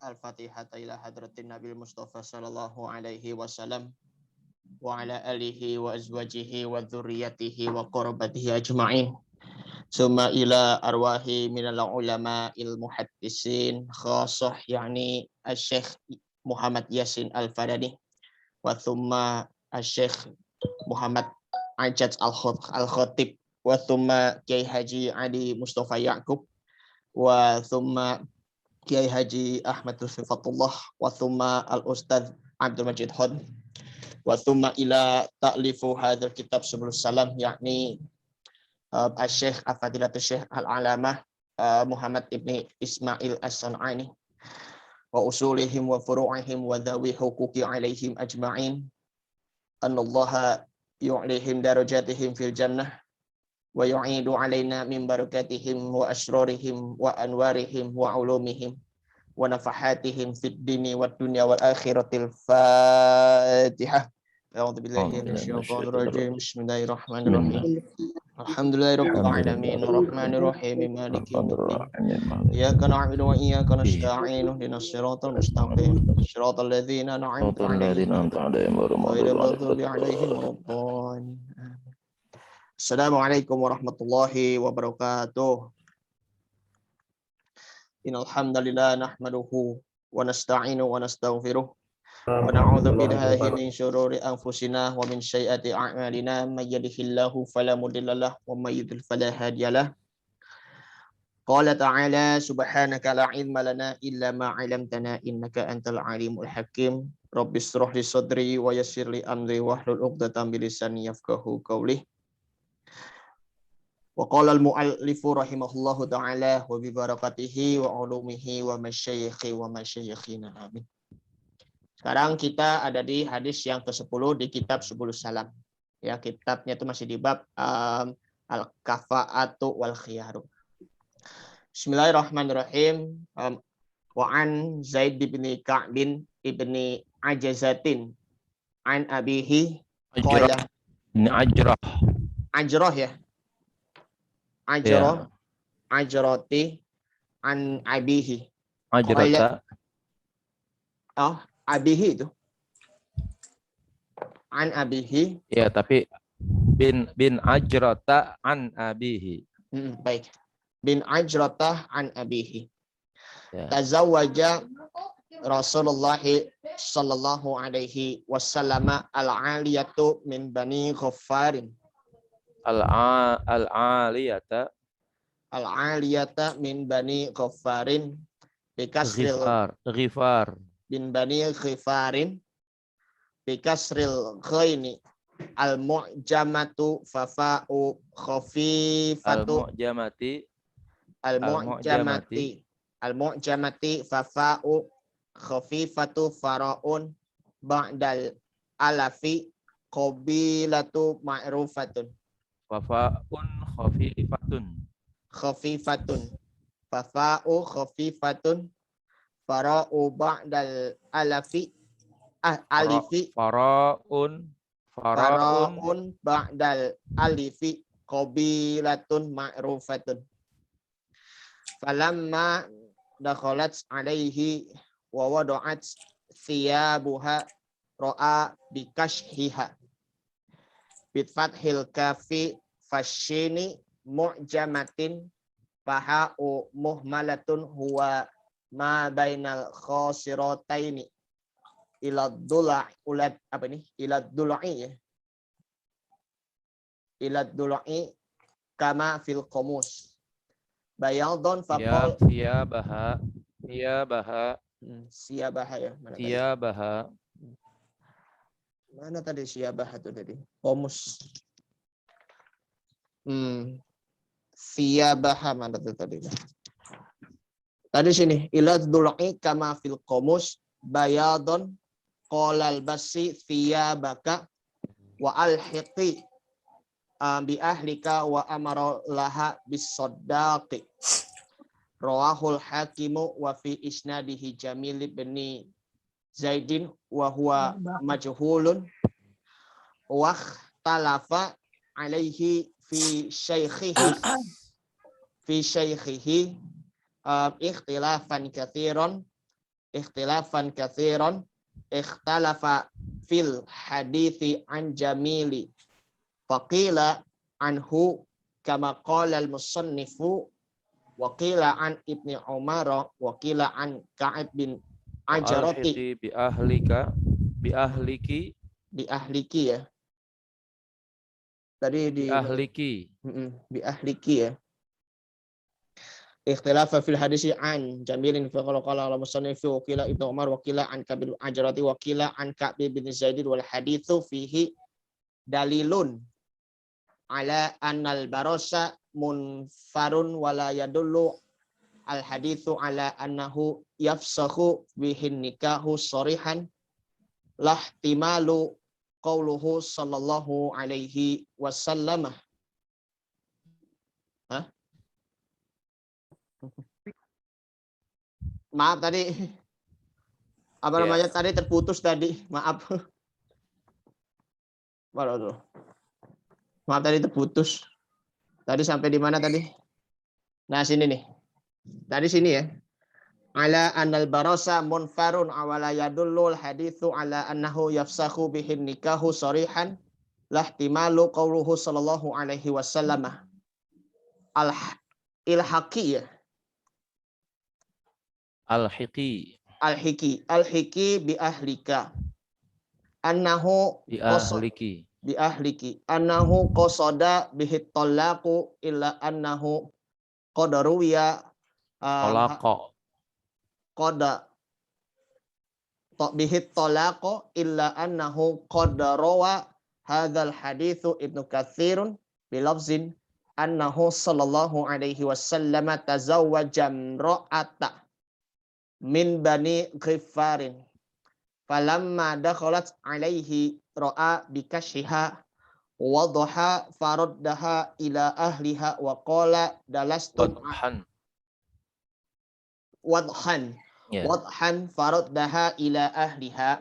Al-Fatihata ila hadratin Nabil Mustafa sallallahu alaihi wasallam wa ala alihi wa azwajihi wa dzurriyyatihi wa qurabatihi ajma'in. Summa ila arwahi minal ulama il muhaddisin khassah yakni Syekh Muhammad Yasin Al-Fadani wa thumma Syekh Muhammad Ajat Al-Khatib wa thumma Kiai Haji Ali Mustafa Yaqub wa thumma Kiai Haji Ahmad Sifatullah wa thumma Al-Ustadz Abdul Majid Hod wa thumma ila ta'lifu hadzal kitab subul salam yakni Syekh Al-Fadilatul Syekh Al-Alamah Muhammad ibni Ismail As-San'ani wa usulihim wa furu'ihim wa dhawi huquqi alaihim ajma'in annallaha yu'lihim darajatihim fil jannah wa yu'idu alaina min barakatihim wa asrarihim wa anwarihim wa ulumihim wa nafahatihim fid dini wad dunya wal akhiratil Fatihah. A'udzu billahi minasyaitonir rajim. Bismillahirrahmanirrahim. Alhamdulillahirabbil alamin arrahmanir rahim maliki yaumiddin. Iyyaka na'budu wa iyyaka nasta'in ihdinas siratal mustaqim. Shiratal ladzina an'amta 'alaihim ghairil maghdubi 'alaihim waladdallin. Assalamualaikum warahmatullahi wabarakatuh. Innal hamdalillah nahmaduhu wa nasta'inu wa nastaghfiruh wa na'udzu billahi min syururi anfusina wa min sayyiati a'malina may yahdihillahu fala mudhillalah wa may yudhlil fala hadiyalah. Qala ta'ala subhanaka la 'ilma lana illa ma 'allamtana innaka antal alimul hakim. Rabbis shrah li sadri wa yassir li amri wahlul 'uqdatam min lisani yafqahu qawli. Wa qala al-mu'allifu rahimahullahu ta'ala wa bi barakatihi wa ulumihi wa masyayikhi wa masyayikhina amin. Sekarang kita ada di hadis yang ke-10 di kitab Subulus Salam. Ya, kitabnya itu masih di bab al-kafa'atu wal khiyaru. Bismillahirrahmanirrahim. Wa an Zaid bin Ka'bin ibni Ajazatin an abihi qala Ajrah ya. Ajrati an abihi. Ajrata. Oh, abihi itu. An abihi. Ya, tapi bin Ajrata an abihi. Baik. Bin Ajrata an abihi. Ya. Tazawwaja Rasulullah sallallahu alaihi wasallam al-aliyatu min Bani Ghaffarin. Al-aliyata min Bani Ghaffarin bikasril Ghifar bin Bani Ghifarin bikasril ghaini al-mu'jamatu fafa'u khafifatu al-mu'jamati fafa'u khafifatu fara'un ba'dal alafi qabilatu ma'rufatun wafa'un khafifatun fafa'u khafifatun fara'u ba'dal alafi alifi fara'un ba'dal alifi qabilatun ma'rufatun falamma dakhalat alaihi wa wada'at thiyabuha ra'a bikashhiha bitfathil kafi fasyini mu'jamatin faha'u muhmalatun huwa ma bainal khasirataini ila dulai kama fil qamus bayadun faqal siyabaha ya mana tadi siyabaha itu tadi qamus siyabaha mana tuh tadi sini ila dulai kama fil qamus bayadun qalal basi thiyabaka wa alhiqi bi ahlika wa amara laha bis saddaqi rawahul hakimu wa fi isnadihi Jamil bin Zaidin wa huwa majhulun wa ikhtalafa alaihi fi shaykhihi ikhtilafan katsiran ikhtilafan katsiran ikhtalafa fil hadithi an Jamili faqila anhu kama qala al-musannifu wa qila an Ibni Umar wa qila an Ka'ab bin Ajrati Alhiqi bi ahlika bi ahliki ya. Tadi bi ahliki bi ahliki ya. Ikhtilafa fil hadisi an Jamilin fa qala al-musannifu wa qila Ibnu Umar wa qila an Ka'ab bin Ajrati wa qila an Ka'ab bin Zaid wal haditsu fihi dalilun ala annal barasa munfarun wala yadullu al haditsu ala annahu yafsahu bihin nikahu sarihan lahtimalu qauluhu sallallahu alaihi wasallam. Maaf tadi apa namanya tadi terputus tadi, maaf. Waduh. Maaf tadi terputus. Tadi sampai di mana tadi? Nah, sini nih. Tadi sini ya. Ala annal barasa munfarun awala yadullul hadithu ala annahu yafsahu bihin nikahu sarihan lahtimalu qauluhu sallallahu alaihi wasallam. Al-ilhaqi ya. Al-hiki bi ahlika. Annahu bi ahliki. Annahu qasada bihi talaqu illa annahu qadaruya qada bihi talaqu illa annahu qadarawa hadzal haditsu Ibnu Katsirun bilafzin annahu sallallahu alaihi wasallam tazawwaja imra'ata min bani Ghifarin falamma dakhalat alaihi ra'a bikashiha wadha faraddaha ila ahliha wa qala dalastum wadhan faraddaha ila ahliha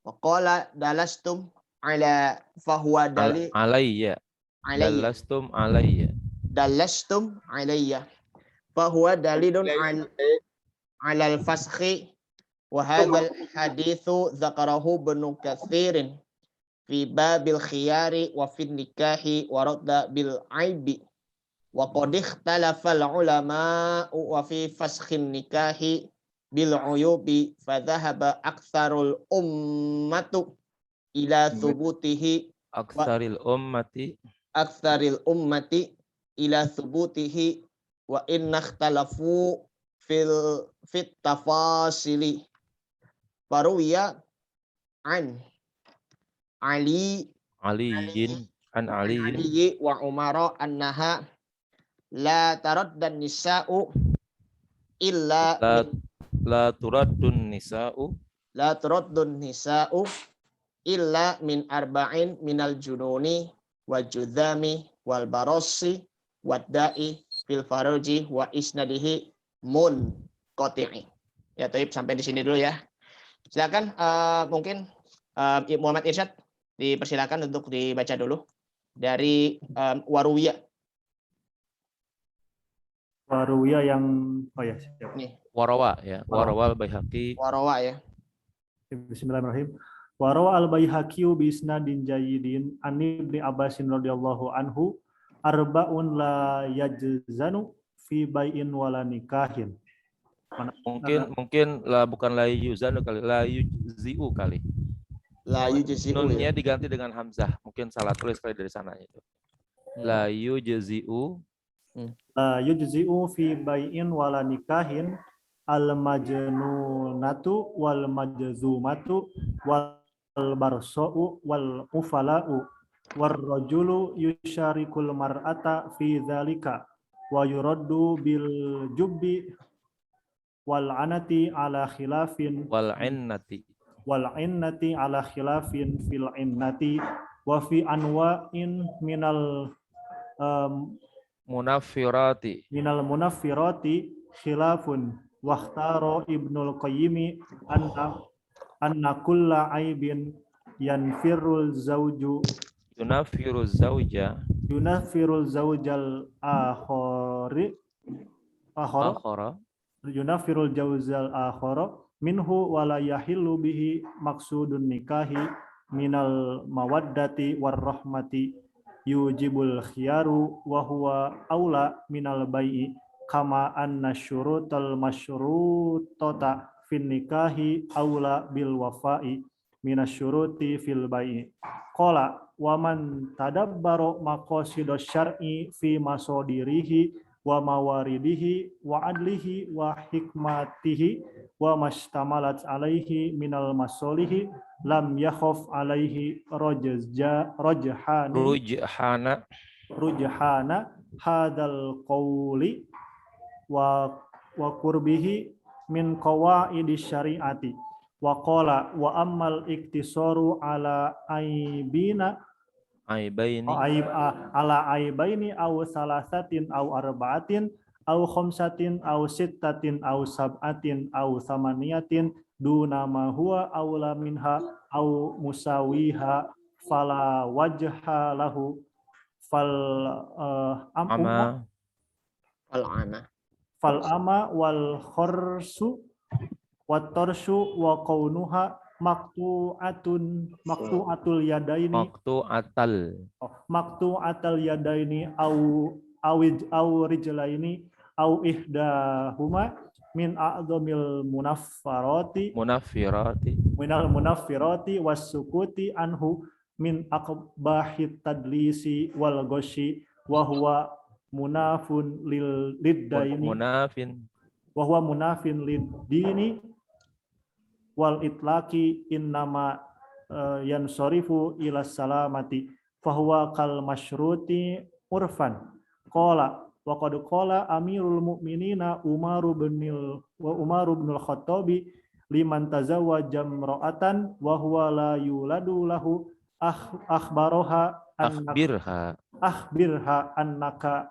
wa qala dalastum ala fahuwa dalastum alayya fahuwa dalilun ala al-faskhi wa hadzal haditsu dzakarahu Ibnu Katsirin fi babil khiyari wa fin nikahi wa radda bil aibi wa qad ikhtalafa al-ulama wa fi faskhin nikahi bil uyubi fa dhahaba aktsarul ummatu ila thubutihi aktsaril ummati ila thubutihi wa inna ikhtalafu fit tafasili faruya an Ali wa Umar annaha la taraddan nisa'u illa la turaddun nisa'u illa min arba'in minal jununi wa judhami wal barasi wad da'i fil faruji wa isnadihi munqati'i. Ya, Taib, sampai di sini dulu ya. Silakan mungkin Muhammad Irsyad dipersilakan untuk dibaca dulu dari Waruwiyah. Waruwiyah yang siap. Nih. Warawa ya. Warawa al-Baihaqi. Warawa ya. Bismillahirrahmanirrahim. Warawa al-Baihaqi bi isnadin jayyidin an Ibni Abbasin radhiyallahu anhu arba'un la yajzanu fi bai'in wala nikahin. Mungkin lah, bukan la yuzanu kali, la yujzi'u kali. La yujzi'u. Nunnya diganti dengan hamzah. Mungkin salah tulis kali dari sana itu. La yujzi'u. La yujzi'u fi bai'in wala nikahin al majnunatu wal majzumatu wal barsa'u wal ufala'u war rajulu yusyarikul mar'ata fi dzalika wa yuraddu bil jubbi wal anati ala khilafin wal innati ala khilafin fil innati wa fi anwa'in minal munaffirati khilafun wakhtaro Ibnul Qayyimi anna kulla aibin yanfirul zawju yunaffirul zawjal akhara yunafirul jawzal akhara minhu wa la yahillu bihi maksudun nikahi minal mawaddati warahmati yujibul khiyaru wa huwa aula minal bai'i kama anna syurutal masyrutata fin nikahi aula bil wafa'i minasyuruti fil bai'i. Qala wa man tadabbaro maqasidash syar'i fi masodirihi wa mawaridihi wa adlihi wa hikmatihi wa mashtamalat alaihi minal masolihi lam yakhaf alaihi rujhana hadal qawli wa qurbihi min qawaidi syariati wa qala wa ammal iktisaru ala ala aibaini aw salasatin aw arba'atin aw khamsatin aw sittatin aw sab'atin aw thamaniyatin duna ma huwa aula minha aw musawiha fala wajha lahu fal ama wal khursu wat tarshu wa qaunuha maqtu'atul yadaini au rijlaini au ihdahuma min a'dhamil munaffirati was-sukuti anhu min aqbahit tadlisi wal ghashi wa huwa munafun lid-dini wal itlaqi innama yansarifu ila salamati fahuwa kal masyruti urfan. Qala wa qad qala amirul mu'minina Umar bin al-Khattabi liman tazawwaja imra'atan wa huwa la yuladu lahu akhbirha annaka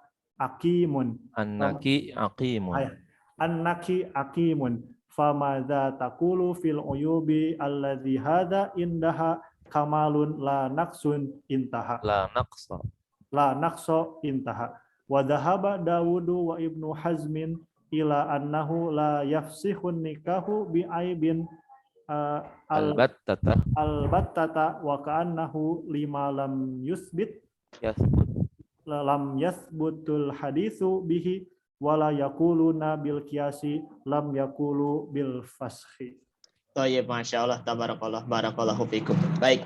aqimun famadza taqulu fil uyubi alladhi hadha indaha kamalun la naqsa intaha wa dhahaba Dawudu wa Ibnu Hazmin ila annahu la yafsihun nikahu bi aibin albattata wa ka'annahu lima lam yathbutul hadithu bihi wala yaquluna bil qiyasi lam yaqulu bil fashi. Baik, Masya Allah, tabarakallah, barakallahu fikum. Baik,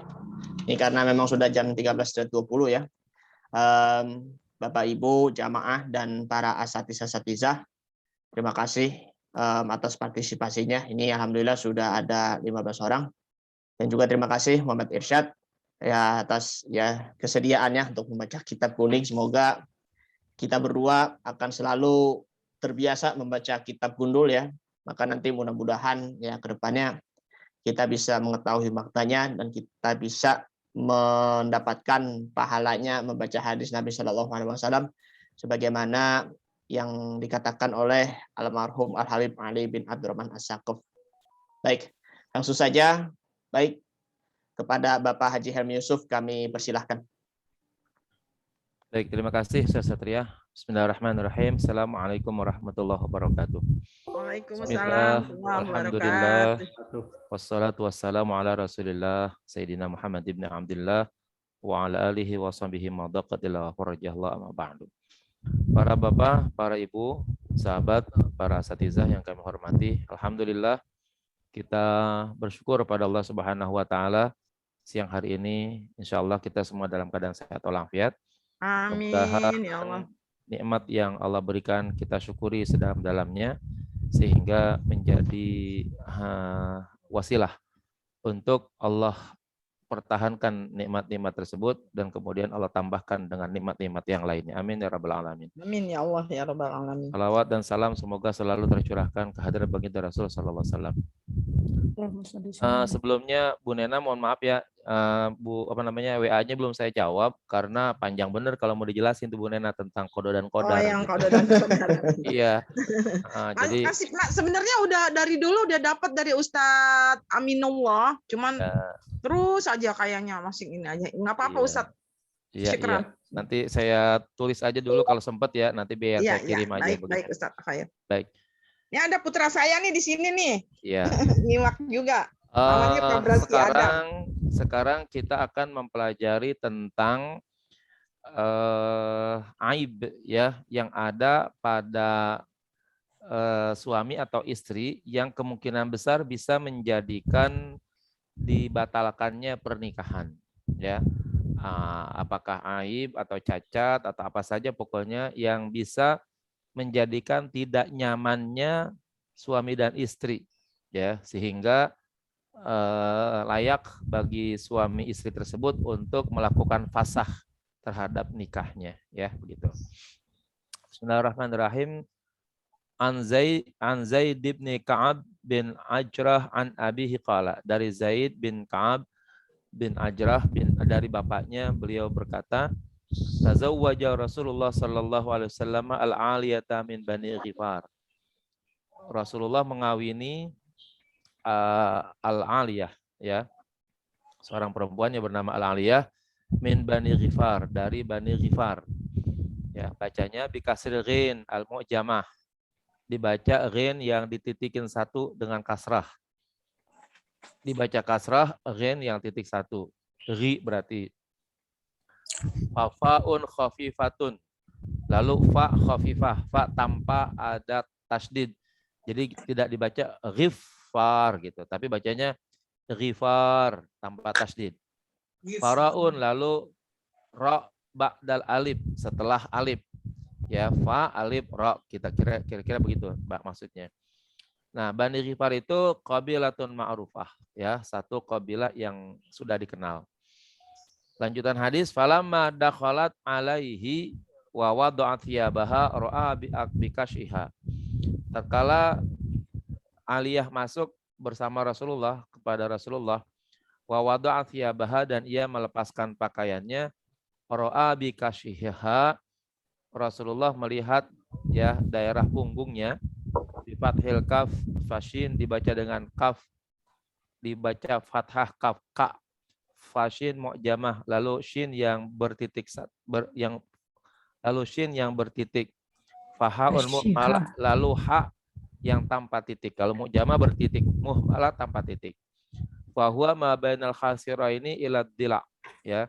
ini karena memang sudah jam 13.20 ya. Bapak Ibu, jamaah dan para asatizah, terima kasih atas partisipasinya. Ini alhamdulillah sudah ada 15 orang. Dan juga terima kasih Muhammad Irsyad ya atas ya kesediaannya untuk membaca kitab kuning. Semoga kita berdua akan selalu terbiasa membaca kitab gundul ya. Maka nanti mudah-mudahan ya ke depannya kita bisa mengetahui maknanya dan kita bisa mendapatkan pahalanya membaca hadis Nabi Shallallahu Alaihi Wasallam sebagaimana yang dikatakan oleh almarhum Al-Habib Ali bin Abdurrahman As-Saqaf. Baik, langsung saja. Baik, kepada Bapak Haji Helmi Yusuf kami persilahkan. Baik, terima kasih Ustaz Satria. Bismillahirrahmanirrahim. Assalamualaikum warahmatullahi wabarakatuh. Waalaikumsalam. Alhamdulillah. Wassalatu wassalamu ala Rasulillah Sayyidina Muhammad ibn Abdullah wa ala alihi wa sahbihi madaqatillah farajahullah amma ba'du. Para bapak, para ibu, sahabat, para asatizah yang kami hormati, alhamdulillah kita bersyukur pada Allah Subhanahu wa taala siang hari ini insyaallah kita semua dalam keadaan sehat walafiat. Amin ya Allah. Nikmat yang Allah berikan kita syukuri sedalam-dalamnya sehingga menjadi wasilah untuk Allah pertahankan nikmat-nikmat tersebut dan kemudian Allah tambahkan dengan nikmat-nikmat yang lainnya. Amin ya rabbal alamin. Amin ya Allah ya rabbal alamin. Salawat dan salam semoga selalu tercurahkan ke hadirat baginda Rasul sallallahu alaihi wasallam. Sebelumnya Bu Nena mohon maaf ya, Bu WA-nya belum saya jawab karena panjang bener kalau mau dijelasin tuh Bu Nena tentang kodo dan kodar. Oh, yang kodo dan kodar. Iya. Jadi sebenarnya udah dari dulu udah dapat dari Ustadz Aminullah, cuman terus aja kayaknya masih ini aja. Nggak apa-apa Ustadz. Iya. Nanti saya tulis aja dulu kalau sempat ya, nanti biar saya kirim aja. Baik Ustadz. Baik. Ini ada putra saya nih di sini nih. Ya. Nyimak juga. Namanya Tabrasi Adam. Sekarang kita akan mempelajari tentang aib ya yang ada pada suami atau istri yang kemungkinan besar bisa menjadikan dibatalkannya pernikahan ya. Apakah aib atau cacat atau apa saja pokoknya yang bisa menjadikan tidak nyamannya suami dan istri ya, sehingga layak bagi suami istri tersebut untuk melakukan fasakh terhadap nikahnya ya, begitu. Bismillahirrahmanirrahim. An Zaid bin Ka'ab bin Ajrah an abihi qala, dari Zaid bin Ka'ab bin Ajrah dari bapaknya, beliau berkata, tazawwaja Rasulullah sallallahu alaihi wasallam al-aliyata min Bani Ghifar. Rasulullah mengawini al-aliyah ya, seorang perempuan yang bernama al-aliyah min Bani Ghifar, dari Bani Ghifar. Ya, bacanya bikasril ghin al-mu'jamah. Dibaca ghin yang dititikin satu dengan kasrah. Dibaca kasrah ghin yang titik satu. Ri berarti. Fa'un khafifatun. Lalu fa khafifah, fa tanpa ada tasdid. Jadi tidak dibaca ghifar gitu, tapi bacanya ghifar tanpa tasdid. Faraun, lalu ra ba'dal alif, setelah alif. Ya, fa alif ra, kita kira-kira begitu maksudnya. Nah, Bani Ghifar itu qabilatun ma'rufah, ya, satu qabilah yang sudah dikenal. Lanjutan hadis, falamma dakhalat alaihi wa wada'at thiyabaha ra'a bikashiha. Tatkala Aliyah masuk bersama Rasulullah kepada Rasulullah, wa wada'at thiyabaha, dan ia melepaskan pakaiannya, ra'a bikashiha, Rasulullah melihat ya daerah punggungnya, di fathil kaf fashin, dibaca dengan kaf, dibaca fathah kaf ka, fashin mu'jamah, lalu shin yang bertitik lalu shin yang bertitik, fahaun mu'malah, lalu ha yang tanpa titik. Kalau mu'jamah bertitik, mu'malah tanpa titik. Wa huwa ma bainal khasiraini ila dila, ya.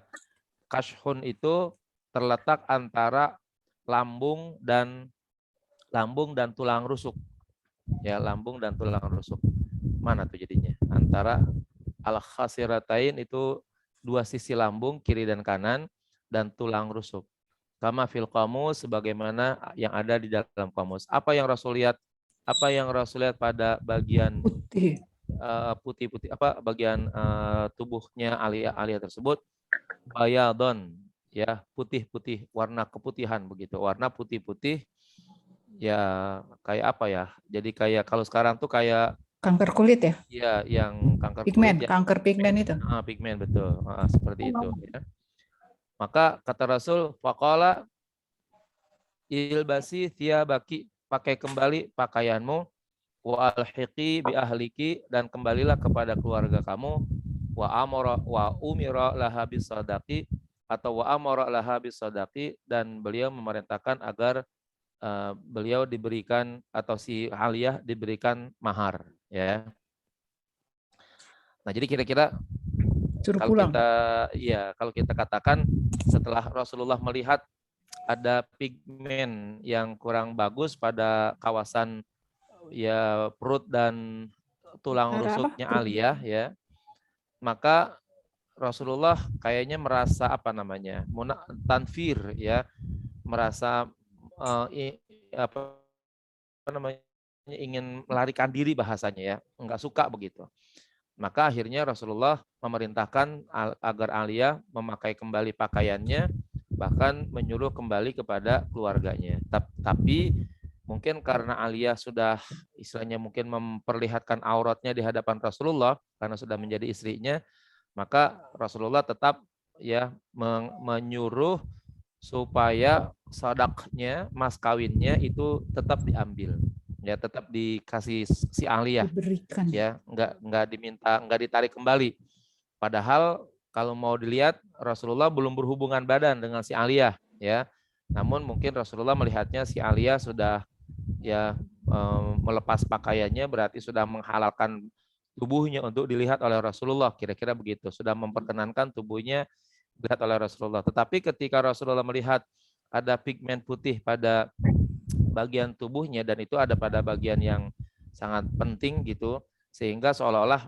Kashhun itu terletak antara lambung dan tulang rusuk. Ya, lambung dan tulang rusuk. Mana tuh jadinya? Antara al-khasiratain itu dua sisi lambung, kiri dan kanan, dan tulang rusuk. Kama fil qamus, sebagaimana yang ada di dalam qamus. Apa yang Rasul lihat? Apa yang Rasul lihat pada bagian putih-putih, bagian tubuhnya Aliyah tersebut? Bayadon, ya, putih-putih, warna keputihan begitu. Warna putih-putih, ya kayak apa ya? Jadi kayak kalau sekarang tuh kayak kanker kulit ya? Iya, yang kanker pigmen, kulit. Kanker pigmen itu. Pigmen, betul. Seperti itu. Ya. Maka kata Rasul, faqala ilbasi thiyabaki, pakai kembali pakaianmu, wa alhiqi bi ahliki, dan kembalilah kepada keluarga kamu, wa umira laha bis sadaqi, atau wa amara laha bis sadaqi, dan beliau memerintahkan agar beliau diberikan, atau si Aliyah diberikan mahar, ya. Nah, jadi kira-kira kalau kita katakan setelah Rasulullah melihat ada pigmen yang kurang bagus pada kawasan ya perut dan tulang rusuknya Aliyah, ya, maka Rasulullah kayaknya merasa tanfir, ya, merasa ingin melarikan diri bahasanya, ya, enggak suka begitu. Maka akhirnya Rasulullah memerintahkan agar Aliyah memakai kembali pakaiannya, bahkan menyuruh kembali kepada keluarganya. Tapi mungkin karena Aliyah sudah istilahnya mungkin memperlihatkan auratnya di hadapan Rasulullah karena sudah menjadi istrinya, maka Rasulullah tetap ya menyuruh supaya sadaqnya, mas kawinnya itu tetap diambil, ya, tetap dikasih si Aliyah, diberikan, ya, enggak diminta, enggak ditarik kembali. Padahal kalau mau dilihat Rasulullah belum berhubungan badan dengan si Aliyah, ya. Namun mungkin Rasulullah melihatnya si Aliyah sudah ya melepas pakaiannya berarti sudah menghalalkan tubuhnya untuk dilihat oleh Rasulullah, kira-kira begitu. Sudah memperkenankan tubuhnya dilihat oleh Rasulullah. Tetapi ketika Rasulullah melihat ada pigmen putih pada bagian tubuhnya dan itu ada pada bagian yang sangat penting gitu, sehingga seolah-olah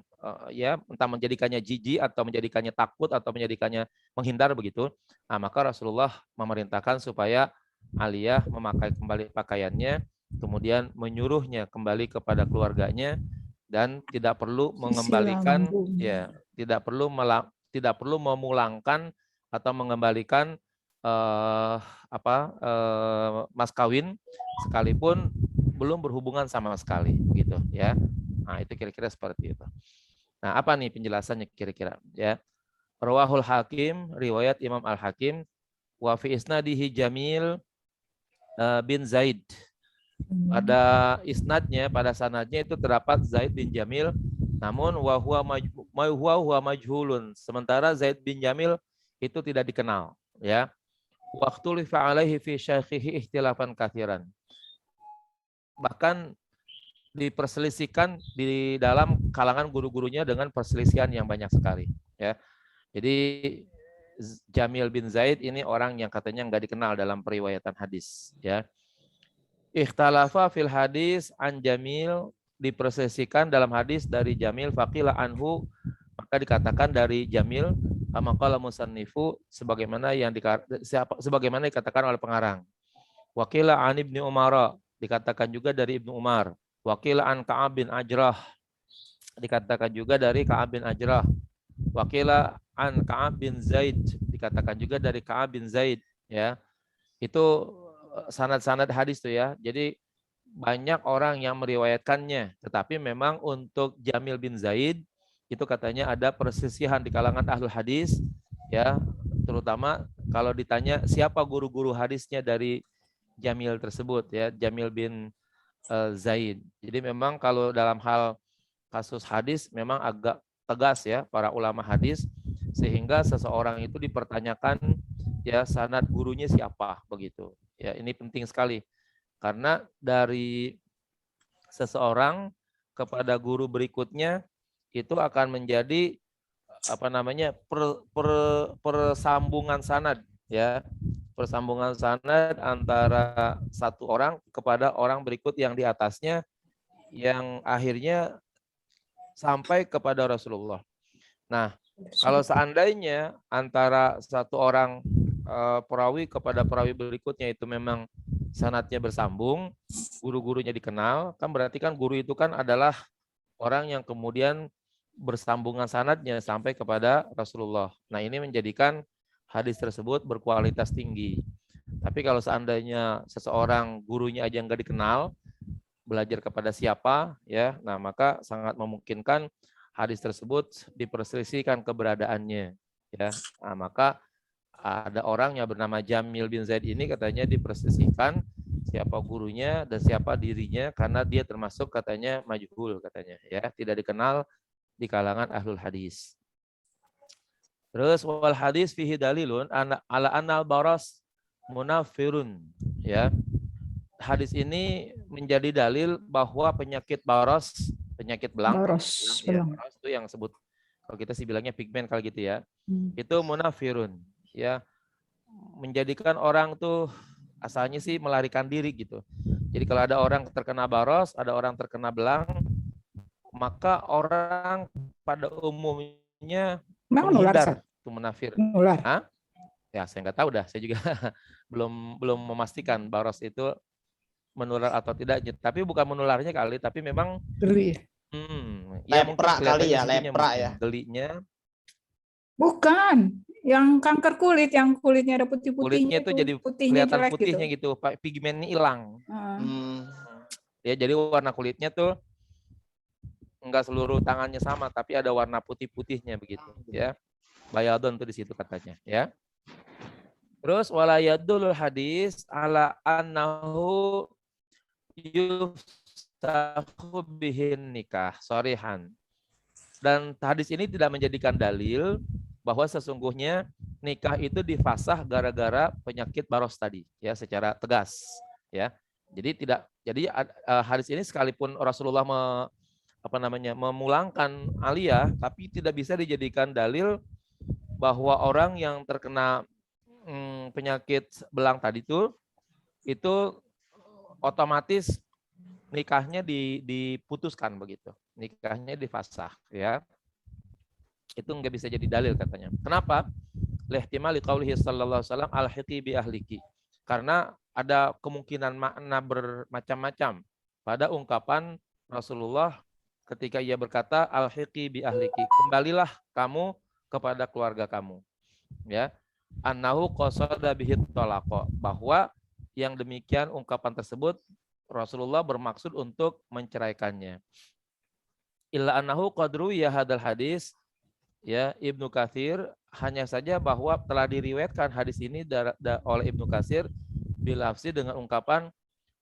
ya entah menjadikannya jijik atau menjadikannya takut atau menjadikannya menghindar begitu. Nah, maka Rasulullah memerintahkan supaya Aliyah memakai kembali pakaiannya, kemudian menyuruhnya kembali kepada keluarganya dan tidak perlu mengembalikan ya, tidak perlu memulangkan atau mengembalikan mas kawin sekalipun belum berhubungan sama sekali gitu ya. Nah, itu kira-kira seperti itu. Nah, apa nih penjelasannya kira-kira ya? Rawahul Hakim, riwayat Imam Al-Hakim, wa fi isnadihi Jamil bin Zaid. Pada isnadnya, pada sanadnya itu terdapat Zaid bin Jamil, namun wa huwa majhulun. Sementara Zaid bin Jamil itu tidak dikenal, ya. Waktu lifa alaihi fi syaikhihi ihtilafan katsiran. Bahkan diperselisihkan di dalam kalangan guru-gurunya dengan perselisihan yang banyak sekali, ya. Jadi Jamil bin Zaid ini orang yang katanya nggak dikenal dalam periwayatan hadis, ya. Ikhtalafa fil hadis an Jamil, diperselisihkan dalam hadis dari Jamil, faqila anhu, maka dikatakan dari Jamil, maqala musannifu, sebagaimana dikatakan oleh pengarang. Waqila an Ibnu Umar, dikatakan juga dari Ibnu Umar. Waqila an Ka'ab bin Ajrah, dikatakan juga dari Ka'ab bin Ajrah. Waqila an Ka'ab bin Zaid, dikatakan juga dari Ka'ab bin Zaid, ya. Itu sanad-sanad hadis tuh ya. Jadi banyak orang yang meriwayatkannya, tetapi memang untuk Jamil bin Zaid itu katanya ada perselisihan di kalangan ahlul hadis, ya, terutama kalau ditanya siapa guru-guru hadisnya dari Jamil tersebut, ya, Jamil bin Zaid. Jadi memang kalau dalam hal kasus hadis memang agak tegas ya para ulama hadis, sehingga seseorang itu dipertanyakan ya sanad gurunya siapa begitu. Ya, ini penting sekali karena dari seseorang kepada guru berikutnya itu akan menjadi persambungan sanad, ya, persambungan sanad antara satu orang kepada orang berikut yang di atasnya yang akhirnya sampai kepada Rasulullah. Nah, kalau seandainya antara satu orang perawi kepada perawi berikutnya itu memang sanadnya bersambung, guru-gurunya dikenal, kan berarti kan guru itu kan adalah orang yang kemudian bersambungan sanadnya sampai kepada Rasulullah. Nah, ini menjadikan hadis tersebut berkualitas tinggi. Tapi kalau seandainya seseorang gurunya aja nggak dikenal, belajar kepada siapa, ya, nah maka sangat memungkinkan hadis tersebut diperselisihkan keberadaannya, ya. Nah, maka ada orang yang bernama Jamil bin Zaid ini katanya diperselisihkan siapa gurunya dan siapa dirinya karena dia termasuk katanya majhul katanya, ya, tidak dikenal di kalangan ahlul hadis. Terus wal hadis fihi dalilun ala annal baras munafirun, ya. Hadis ini menjadi dalil bahwa penyakit baros, penyakit belang, ya, baros itu yang sebut kalau kita sih bilangnya pigmen kalau gitu ya. Itu munafirun, ya, menjadikan orang tuh asalnya sih melarikan diri gitu. Jadi kalau ada orang terkena baros, ada orang terkena belang, maka orang pada umumnya menghindar itu munafir. Hah? Ya saya nggak tahu dah, saya juga belum memastikan baros itu menular atau tidak, tapi bukan menularnya kali, tapi memang Geli. Ya lepra kali ya, lepra ya. Gelinya. Bukan, yang kanker kulit, yang kulitnya ada putih-putihnya itu jadi kelihatan putihnya gitu, pigmennya hilang. Ya, jadi warna kulitnya tuh enggak seluruh tangannya sama, tapi ada warna putih-putihnya begitu, ya. Bayadun tuh di situ katanya, ya. Terus wala yadulul hadis ala annahu yufsahu bihin nikah shorihan. Dan hadis ini tidak menjadikan dalil bahwa sesungguhnya nikah itu difasah gara-gara penyakit baros tadi, ya, secara tegas, ya. Jadi Jadi hadis ini sekalipun Rasulullah memulangkan aliyah, tapi tidak bisa dijadikan dalil bahwa orang yang terkena penyakit belang tadi itu otomatis nikahnya diputuskan begitu, nikahnya difasah, ya. Itu nggak bisa jadi dalil katanya. Kenapa? Lihtimali qaulihi sallallahu alaihi wasallam al-hiqi bi ahliki. Karena ada kemungkinan makna bermacam-macam pada ungkapan Rasulullah ketika ia berkata al-hiqi bi ahliki. Kembalilah kamu kepada keluarga kamu. Ya. Annahu qasada bihi talaqa, bahwa yang demikian ungkapan tersebut Rasulullah bermaksud untuk menceraikannya. Illa annahu qadru ya hadal hadis, ya Ibnu Katsir, hanya saja bahwa telah diriwayatkan hadis ini oleh Ibnu Katsir bilafsi dengan ungkapan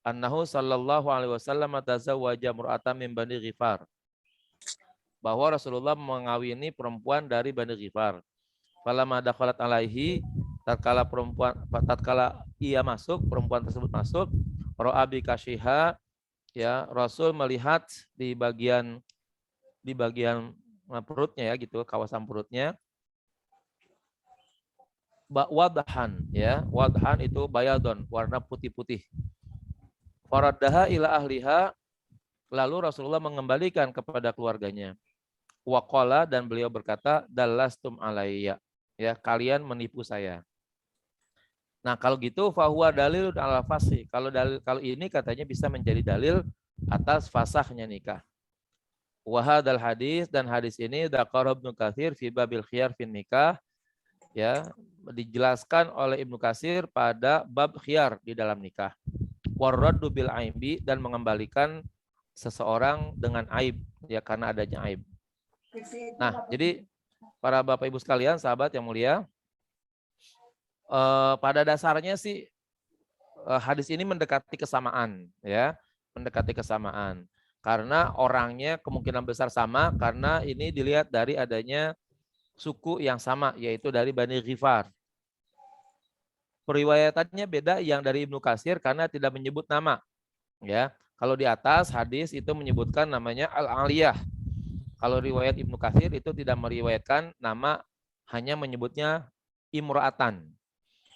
annahu sallallahu alaihi wasallam tazawwaja mur'atan min Bani Ghifar, bahwa Rasulullah mengawini perempuan dari Bani Ghifar. Falamma dakhalat alaihi, tatkala ia masuk, perempuan tersebut masuk, ra'a bi kashiha, ya Rasul melihat di bagian perutnya, ya gitu, kawasan perutnya, wadhan, ya wadhan itu bayadon, warna putih-putih. Faraddaha ila ahliha, lalu Rasulullah mengembalikan kepada keluarganya. Waqala, dan beliau berkata, dallastum alayya, ya kalian menipu saya. Nah kalau gitu fahuwa dalil ala fasih. Kalau ini katanya bisa menjadi dalil atas fasahnya nikah. Wahadal hadis, dan hadis ini dzakara Ibnu Katsir fi babil khiyar fin nikah, ya dijelaskan oleh Ibnu Katsir pada bab khiyar di dalam nikah. Warraddu bil aibi, dan mengembalikan seseorang dengan aib, ya karena adanya aib. Nah, jadi para Bapak Ibu sekalian, sahabat yang mulia, pada dasarnya sih hadis ini mendekati kesamaan, ya, mendekati kesamaan. Karena orangnya kemungkinan besar sama, karena ini dilihat dari adanya suku yang sama, yaitu dari Bani Ghifar. Periwayatannya beda yang dari Ibnu Katsir karena tidak menyebut nama, ya. Kalau di atas hadis itu menyebutkan namanya Al-Aliyah. Kalau riwayat Ibnu Katsir itu tidak meriwayatkan nama, hanya menyebutnya imra'atan.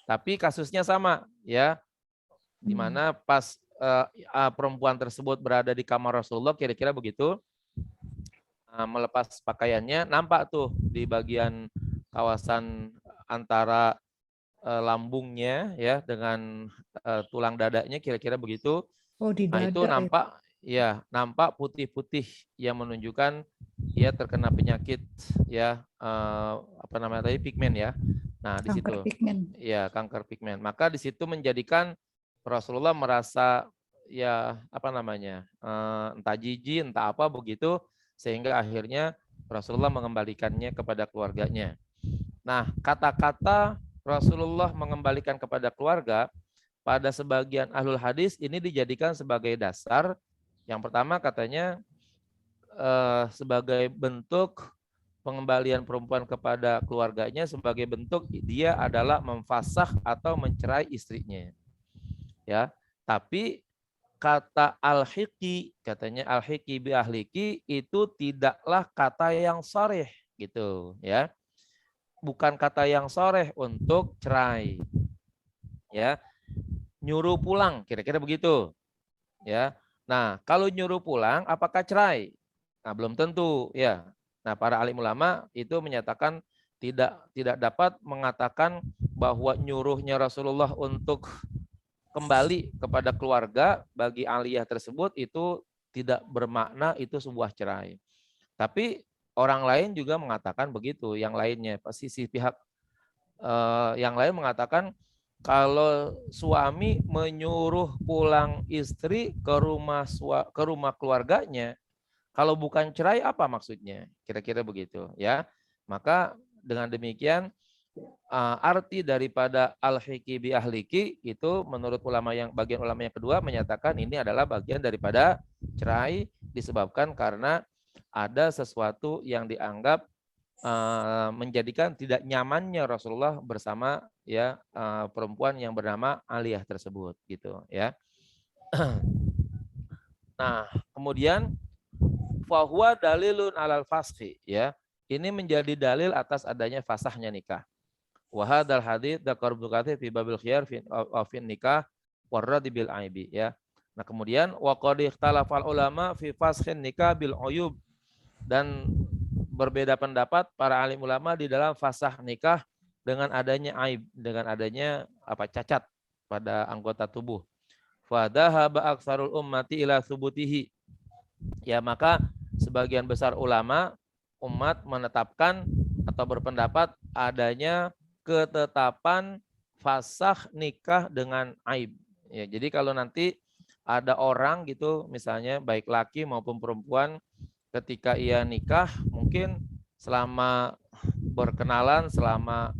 Tapi kasusnya sama, ya. Di mana pas perempuan tersebut berada di kamar Rasulullah, kira-kira begitu, melepas pakaiannya, nampak tuh di bagian kawasan antara lambungnya, ya, dengan tulang dadanya, kira-kira begitu. Oh, di dada. Nah itu nampak, ya nampak putih-putih yang menunjukkan ia terkena penyakit, ya apa namanya tadi, pigmen, ya. Nah di situ, pigmen. ya kanker pigmen. Maka di situ menjadikan Rasulullah merasa, ya apa namanya, entah jijik entah apa begitu, sehingga akhirnya Rasulullah mengembalikannya kepada keluarganya. Nah kata-kata Rasulullah mengembalikan kepada keluarga pada sebagian ahlul hadis ini dijadikan sebagai dasar. Yang pertama katanya sebagai bentuk pengembalian perempuan kepada keluarganya, sebagai bentuk dia adalah memfasakh atau mencerai istrinya. Ya, tapi kata al-hiqi, katanya al-hiqi bi ahliki, itu tidaklah kata yang sharih gitu, ya. Bukan kata yang sharih untuk cerai. Ya. Nyuruh pulang, kira-kira begitu. Ya. Nah, kalau nyuruh pulang apakah cerai? Nah, belum tentu, ya. Nah, para alim ulama itu menyatakan tidak dapat mengatakan bahwa nyuruhnya Rasulullah untuk kembali kepada keluarga bagi aliyah tersebut itu tidak bermakna itu sebuah cerai. Tapi orang lain juga mengatakan begitu, yang lainnya, sisi pihak yang lain mengatakan kalau suami menyuruh pulang istri ke rumah keluarganya, kalau bukan cerai apa maksudnya? Kira-kira begitu, ya. Maka dengan demikian arti daripada al-hiqi bi ahliki itu menurut bagian ulama yang kedua menyatakan ini adalah bagian daripada cerai, disebabkan karena ada sesuatu yang dianggap menjadikan tidak nyamannya Rasulullah bersama, ya perempuan yang bernama Aliyah tersebut gitu, ya. Nah, kemudian fahuwa dalilun alal fashi, ya. Ini menjadi dalil atas adanya fasahnya nikah. Wa hadzal hadits dzakar Ibnu Katsir fi babil khiyar fi nikah warad bil aibi, ya. Nah, kemudian wa qad ikhtalafal ulama fi fashin nikah bil uyub, dan berbeda pendapat para alim ulama di dalam fasah nikah dengan adanya aib, dengan adanya cacat pada anggota tubuh. Fa dhahaba aktsarul ummati ila subutihi. Ya, maka sebagian besar ulama umat menetapkan atau berpendapat adanya ketetapan fasah nikah dengan aib. Ya, jadi kalau nanti ada orang gitu, misalnya baik laki maupun perempuan, ketika ia nikah, mungkin selama berkenalan, selama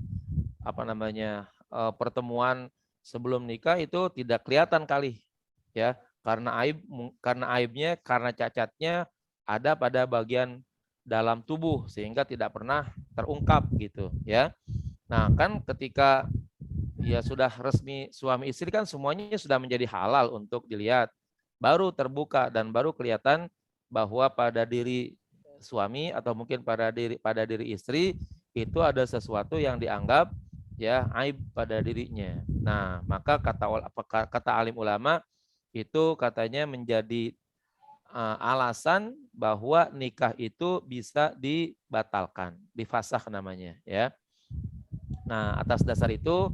pertemuan sebelum nikah itu tidak kelihatan kali, ya, karena aibnya, karena cacatnya ada pada bagian dalam tubuh sehingga tidak pernah terungkap gitu, ya. Nah, kan ketika ya sudah resmi suami istri kan semuanya sudah menjadi halal untuk dilihat, baru terbuka dan baru kelihatan bahwa pada diri suami atau mungkin pada diri istri itu ada sesuatu yang dianggap ya aib pada dirinya. Nah, maka kata alim ulama itu katanya menjadi alasan bahwa nikah itu bisa dibatalkan, difasah namanya, ya. Nah, atas dasar itu,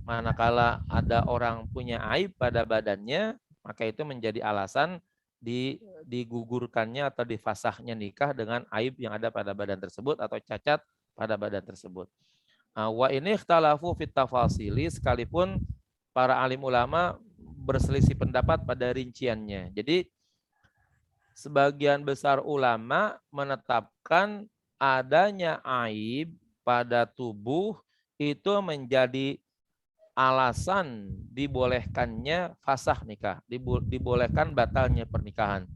manakala ada orang punya aib pada badannya, maka itu menjadi alasan digugurkannya atau difasahnya nikah dengan aib yang ada pada badan tersebut atau cacat pada badan tersebut. Wa ini ikhtalafu fit tafasili, sekalipun para alim ulama berselisih pendapat pada rinciannya. Jadi sebagian besar ulama menetapkan adanya aib pada tubuh itu menjadi alasan dibolehkannya fasah nikah, dibolehkan batalnya pernikahan.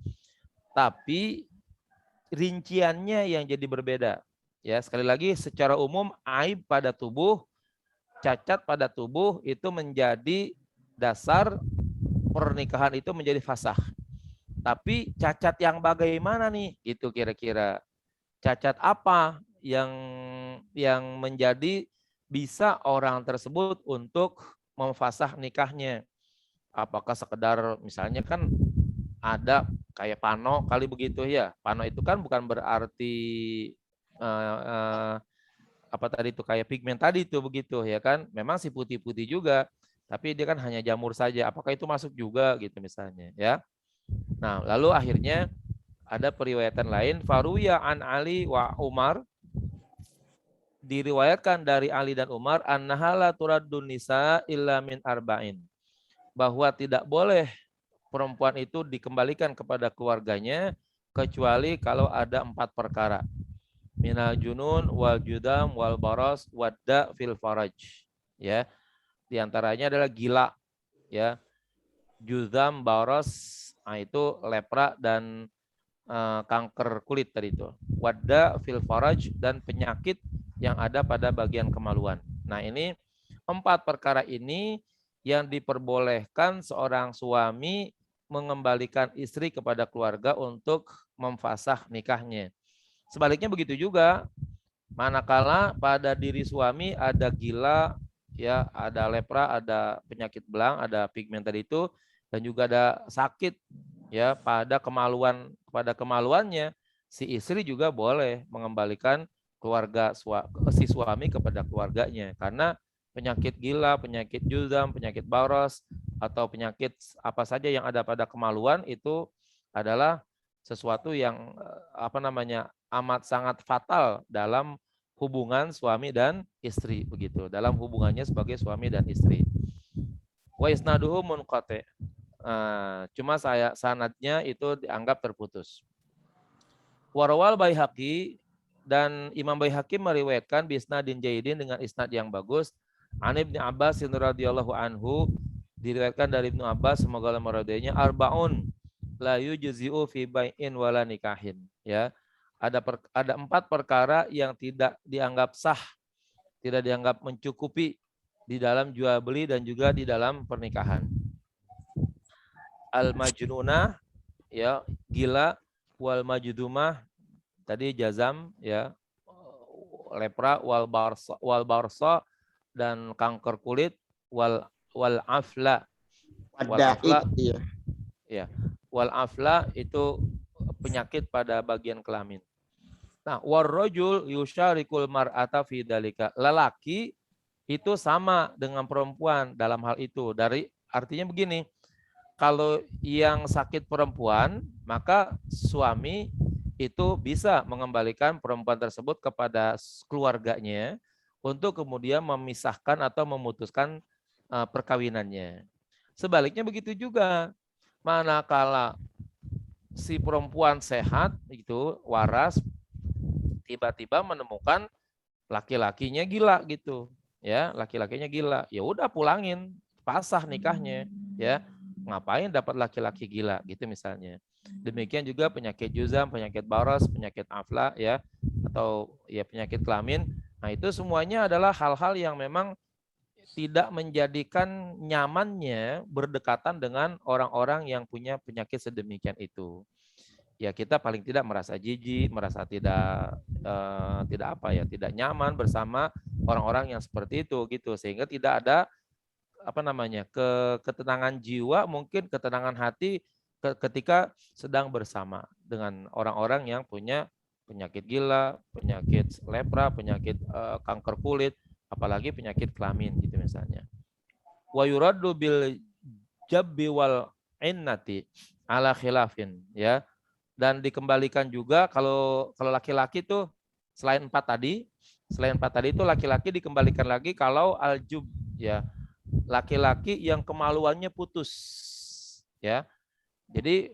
Tapi rinciannya yang jadi berbeda. Ya, sekali lagi secara umum aib pada tubuh, cacat pada tubuh itu menjadi dasar pernikahan itu menjadi fasah. Tapi cacat yang bagaimana nih? Itu kira-kira cacat apa yang menjadi bisa orang tersebut untuk memfasah nikahnya? Apakah sekedar misalnya kan ada kayak pano kali begitu ya. Pano itu kan bukan berarti apa tadi itu kayak pigmen tadi itu begitu ya kan. Memang si putih-putih juga, tapi dia kan hanya jamur saja. Apakah itu masuk juga gitu misalnya ya. Nah, lalu akhirnya ada periwayatan lain, faruya an Ali wa Umar, diriwayatkan dari Ali dan Umar, annahala turaddun nisa illa min arba'in, bahwa tidak boleh perempuan itu dikembalikan kepada keluarganya kecuali kalau ada 4 perkara. Minal junun wal judam wal baras wadda fil faraj. Ya. Di antaranya adalah gila, ya. Judam, baras, itu lepra dan kanker kulit tadi itu. Wadda fil faraj, dan penyakit yang ada pada bagian kemaluan. Nah, ini 4 perkara ini yang diperbolehkan seorang suami mengembalikan istri kepada keluarga untuk memfasah nikahnya. Sebaliknya begitu juga, manakala pada diri suami ada gila, ya, ada lepra, ada penyakit belang, ada pigmen tadi itu, dan juga ada sakit ya pada kemaluannya, si istri juga boleh mengembalikan si suami kepada keluarganya, karena penyakit gila, penyakit juzam, penyakit baros, atau penyakit apa saja yang ada pada kemaluan itu adalah sesuatu yang amat sangat fatal dalam hubungan suami dan istri, begitu, dalam hubungannya sebagai suami dan istri. Wa isnaduhu munqati. Cuma sanadnya itu dianggap terputus. Warawal Baihaqi, dan Imam Baihaqi meriwayatkan bisnadin jaidin, dengan isnad yang bagus, an Ibnu Abbas radhiyallahu anhu, diriwayatkan dari Ibnu Abbas semoga Allah meridainya, arbaun la yujzi'u fi bai'in wala nikahin, ya. Ada 4 perkara yang tidak dianggap sah, tidak dianggap mencukupi di dalam jual beli dan juga di dalam pernikahan. Al-majnunah, ya, gila, wal majudumah tadi jazam, ya, lepra, wal barsa dan kanker kulit, wal afla. Wal afla, Iya. ya, wal afla itu penyakit pada bagian kelamin. Nah, warrajul yusyarikul mar'ata fi dalika. Lelaki itu sama dengan perempuan dalam hal itu. Artinya begini, kalau yang sakit perempuan, maka suami itu bisa mengembalikan perempuan tersebut kepada keluarganya untuk kemudian memisahkan atau memutuskan perkawinannya. Sebaliknya begitu juga, manakala si perempuan sehat itu waras, tiba-tiba menemukan laki-lakinya gila gitu, ya, laki-lakinya gila, ya udah pulangin, pasah nikahnya, ya, ngapain dapat laki-laki gila gitu misalnya. Demikian juga penyakit juzam, penyakit baras, penyakit afla, ya, atau ya penyakit kelamin. Nah, itu semuanya adalah hal-hal yang memang tidak menjadikan nyamannya berdekatan dengan orang-orang yang punya penyakit sedemikian itu. Ya, kita paling tidak merasa jijik, merasa tidak tidak nyaman bersama orang-orang yang seperti itu gitu, sehingga tidak ada ketenangan jiwa, mungkin ketenangan hati ketika sedang bersama dengan orang-orang yang punya penyakit gila, penyakit lepra, penyakit kanker kulit, apalagi penyakit kelamin gitu misalnya. Wa yuraddu bil jabbi wal innati ala khilafin, ya. Dan dikembalikan juga kalau laki-laki tuh selain empat tadi itu laki-laki dikembalikan lagi kalau aljub, ya, laki-laki yang kemaluannya putus, ya. Jadi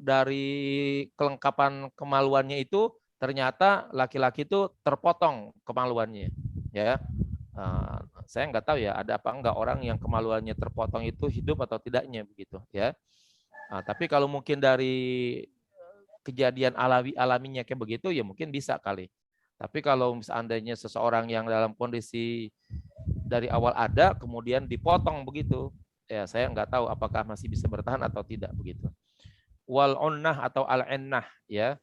dari kelengkapan kemaluannya itu ternyata laki-laki itu terpotong kemaluannya, ya. Saya nggak tahu ya ada apa enggak orang yang kemaluannya terpotong itu hidup atau tidaknya begitu, ya. Tapi kalau mungkin dari kejadian alaminya kayak begitu, ya mungkin bisa kali. Tapi kalau seandainya seseorang yang dalam kondisi dari awal ada, kemudian dipotong begitu, ya saya nggak tahu apakah masih bisa bertahan atau tidak begitu. Wal onnah atau al-ennah, ya,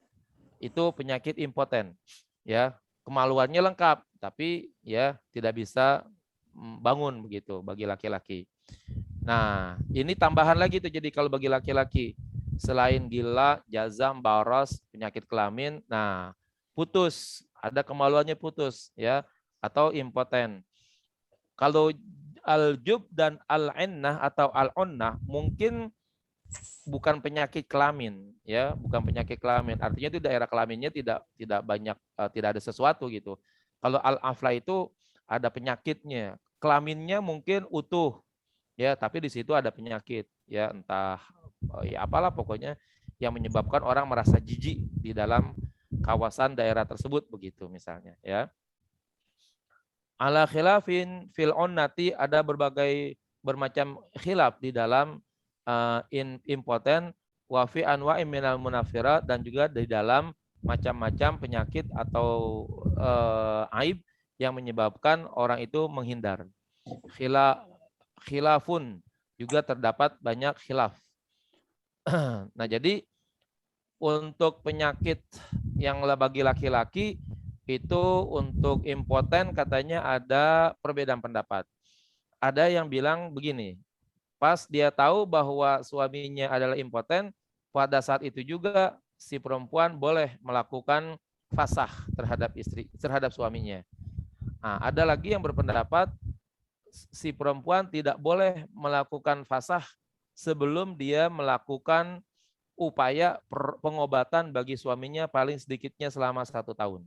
itu penyakit impoten, ya, kemaluannya lengkap, tapi ya tidak bisa bangun begitu bagi laki-laki. Nah, ini tambahan lagi tuh, jadi kalau bagi laki-laki selain gila, jazam, baras, penyakit kelamin, nah putus, ada kemaluannya putus, ya, atau impoten. Kalau aljub dan al-ennah atau al-onnah mungkin bukan penyakit kelamin, ya, bukan penyakit kelamin. Artinya itu daerah kelaminnya tidak banyak, tidak ada sesuatu gitu. Kalau al-afla itu ada penyakitnya, kelaminnya mungkin utuh, ya, tapi di situ ada penyakit, ya, entah ya apalah pokoknya yang menyebabkan orang merasa jijik di dalam kawasan daerah tersebut begitu misalnya, ya. Ala khilafin fil onnati, ada bermacam khilaf di dalam impoten, wa fi anwa'in minal munafirat, dan juga di dalam macam-macam penyakit atau aib yang menyebabkan orang itu menghindar. Khilafun, juga terdapat banyak khilaf. Nah, jadi untuk penyakit yang bagi laki-laki itu, untuk impoten katanya ada perbedaan pendapat. Ada yang bilang begini, pas dia tahu bahwa suaminya adalah impoten, pada saat itu juga si perempuan boleh melakukan fasah terhadap suaminya. Nah, ada lagi yang berpendapat si perempuan tidak boleh melakukan fasah sebelum dia melakukan upaya pengobatan bagi suaminya paling sedikitnya selama 1 tahun.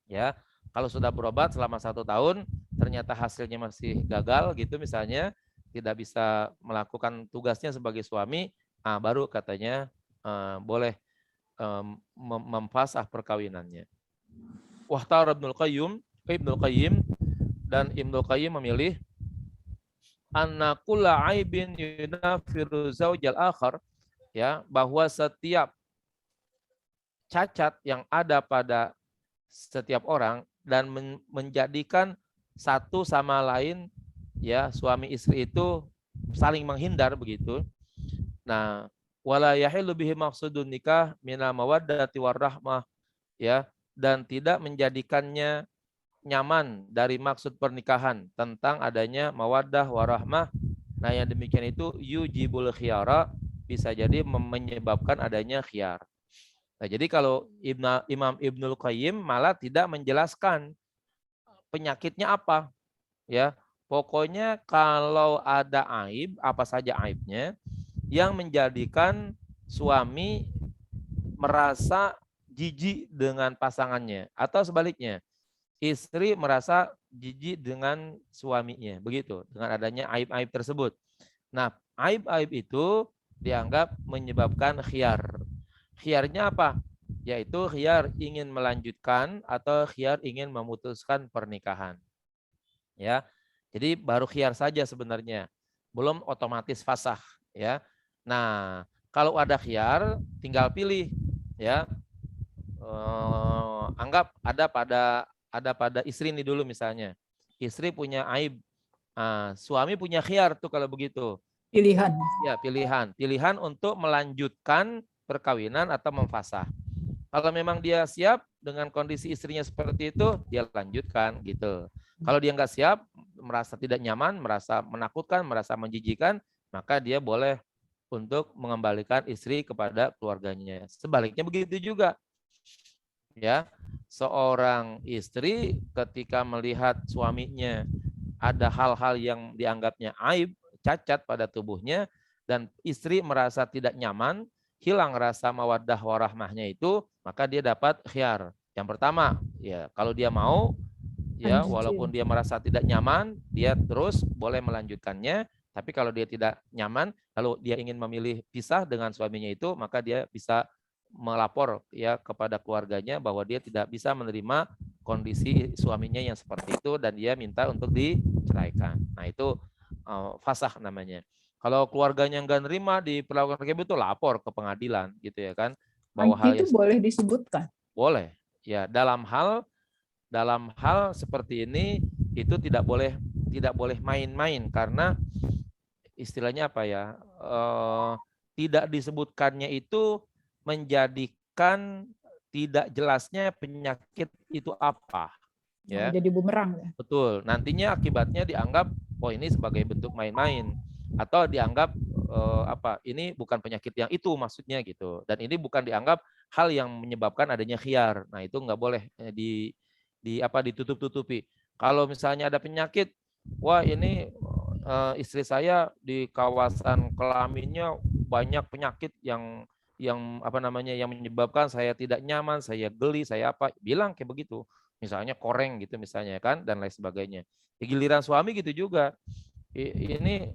Ya, kalau sudah berobat selama 1 tahun, ternyata hasilnya masih gagal gitu misalnya, tidak bisa melakukan tugasnya sebagai suami, baru katanya boleh memfasah perkawinannya. Wahtar Ibnul Qayyim dan Ibnul Qayyim memilih anna kulla aibin yunafiru zaujal akhar, ya, bahwa setiap cacat yang ada pada setiap orang dan menjadikan satu sama lain, ya, suami istri itu saling menghindar begitu. Nah, wala yahillu bihi maqsudun nikah minal mawaddati warahmah, ya, dan tidak menjadikannya nyaman dari maksud pernikahan tentang adanya mawaddah warahmah. Nah, yang demikian itu yujibul khiyara, bisa jadi menyebabkan adanya khiyar. Nah, jadi kalau Imam Ibnul Qayyim malah tidak menjelaskan penyakitnya apa, ya. Pokoknya kalau ada aib, apa saja aibnya yang menjadikan suami merasa jijik dengan pasangannya atau sebaliknya, istri merasa jijik dengan suaminya, begitu, dengan adanya aib-aib tersebut. Nah, aib-aib itu dianggap menyebabkan khiyar. Khiyarnya apa? Yaitu khiyar ingin melanjutkan atau khiyar ingin memutuskan pernikahan. Ya. Jadi baru khiyar saja sebenarnya, belum otomatis fasah, ya. Nah, kalau ada khiyar tinggal pilih, ya. Anggap ada pada istri ini dulu misalnya. Istri punya aib, suami punya khiyar tuh kalau begitu. Pilihan. Ya, pilihan untuk melanjutkan perkawinan atau memfasah. Kalau memang dia siap dengan kondisi istrinya seperti itu, dia lanjutkan gitu. Kalau dia nggak siap, merasa tidak nyaman, merasa menakutkan, merasa menjijikan, maka dia boleh untuk mengembalikan istri kepada keluarganya. Sebaliknya begitu juga. Ya, seorang istri ketika melihat suaminya ada hal-hal yang dianggapnya aib, cacat pada tubuhnya, dan istri merasa tidak nyaman, hilang rasa mawaddah warahmahnya itu, maka dia dapat khiyar. Yang pertama, ya kalau dia mau, ya walaupun dia merasa tidak nyaman, dia terus boleh melanjutkannya. Tapi kalau dia tidak nyaman, lalu dia ingin memilih pisah dengan suaminya itu, maka dia bisa melapor ya kepada keluarganya bahwa dia tidak bisa menerima kondisi suaminya yang seperti itu dan dia minta untuk diceraikan. Nah, itu fasah namanya. Kalau keluarganya nggak nerima diperlakukan kayak begitu, lapor ke pengadilan gitu ya kan. Bahwa hal itu boleh disebutkan. Boleh. Ya, dalam hal seperti ini itu tidak boleh main-main karena istilahnya apa ya? Tidak disebutkannya itu menjadikan tidak jelasnya penyakit itu apa. Ya. Jadi bumerang ya. Betul. Nantinya akibatnya dianggap ini sebagai bentuk main-main atau dianggap ini bukan penyakit yang itu maksudnya gitu. Dan ini bukan dianggap hal yang menyebabkan adanya khiyar. Nah, itu nggak boleh ditutup-tutupi. Kalau misalnya ada penyakit, wah ini istri saya di kawasan kelaminnya banyak penyakit yang menyebabkan saya tidak nyaman, saya geli, saya apa, bilang kayak begitu. Misalnya koreng gitu misalnya kan dan lain sebagainya. Di giliran suami gitu juga. Ini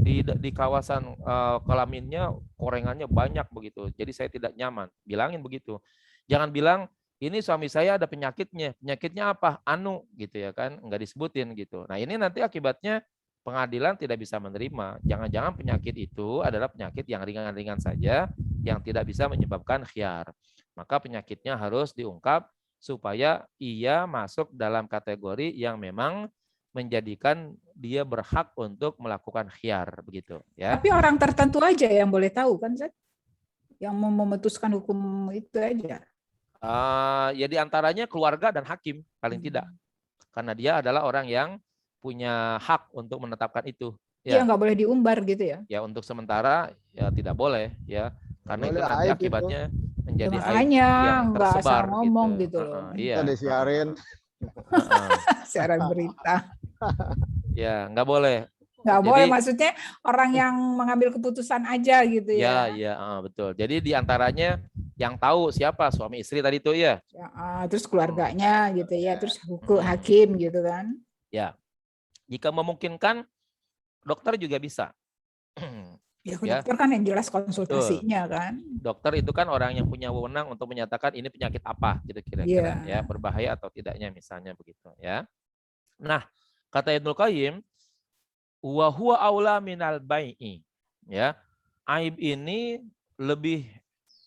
di kawasan kelaminnya korengannya banyak begitu. Jadi saya tidak nyaman. Bilangin begitu. Jangan bilang ini suami saya ada penyakitnya. Penyakitnya apa? Anu gitu ya kan, enggak disebutin gitu. Nah, ini nanti akibatnya pengadilan tidak bisa menerima. Jangan-jangan penyakit itu adalah penyakit yang ringan-ringan saja, yang tidak bisa menyebabkan khiyar. Maka penyakitnya harus diungkap supaya ia masuk dalam kategori yang memang menjadikan dia berhak untuk melakukan khiyar begitu ya. Tapi orang tertentu aja yang boleh tahu kan, Zat? Yang memutuskan hukum itu aja. Ya diantaranya keluarga dan hakim paling tidak. Karena dia adalah orang yang punya hak untuk menetapkan itu. Ya, nggak boleh diumbar gitu ya? Ya, untuk sementara ya tidak boleh ya, karena itu nanti akibatnya menjadi aib yang nggak asal ngomong gitu loh. Iya. Disiarin. Siaran berita. Ya, nggak boleh. Nggak boleh, maksudnya orang yang mengambil keputusan aja gitu ya. Ya, betul. Jadi diantaranya yang tahu siapa suami istri tadi itu ya. Terus keluarganya gitu ya, terus hakim gitu kan. Ya. Jika memungkinkan, dokter juga bisa. Ya, dokter kan yang jelas konsultasinya kan. Dokter itu kan orang yang punya wewenang untuk menyatakan ini penyakit apa gitu kira-kira ya, berbahaya atau tidaknya misalnya begitu ya. Nah, kata Ibnu Qayyim, wa huwa aula minal bai'i. Ya. Aib ini lebih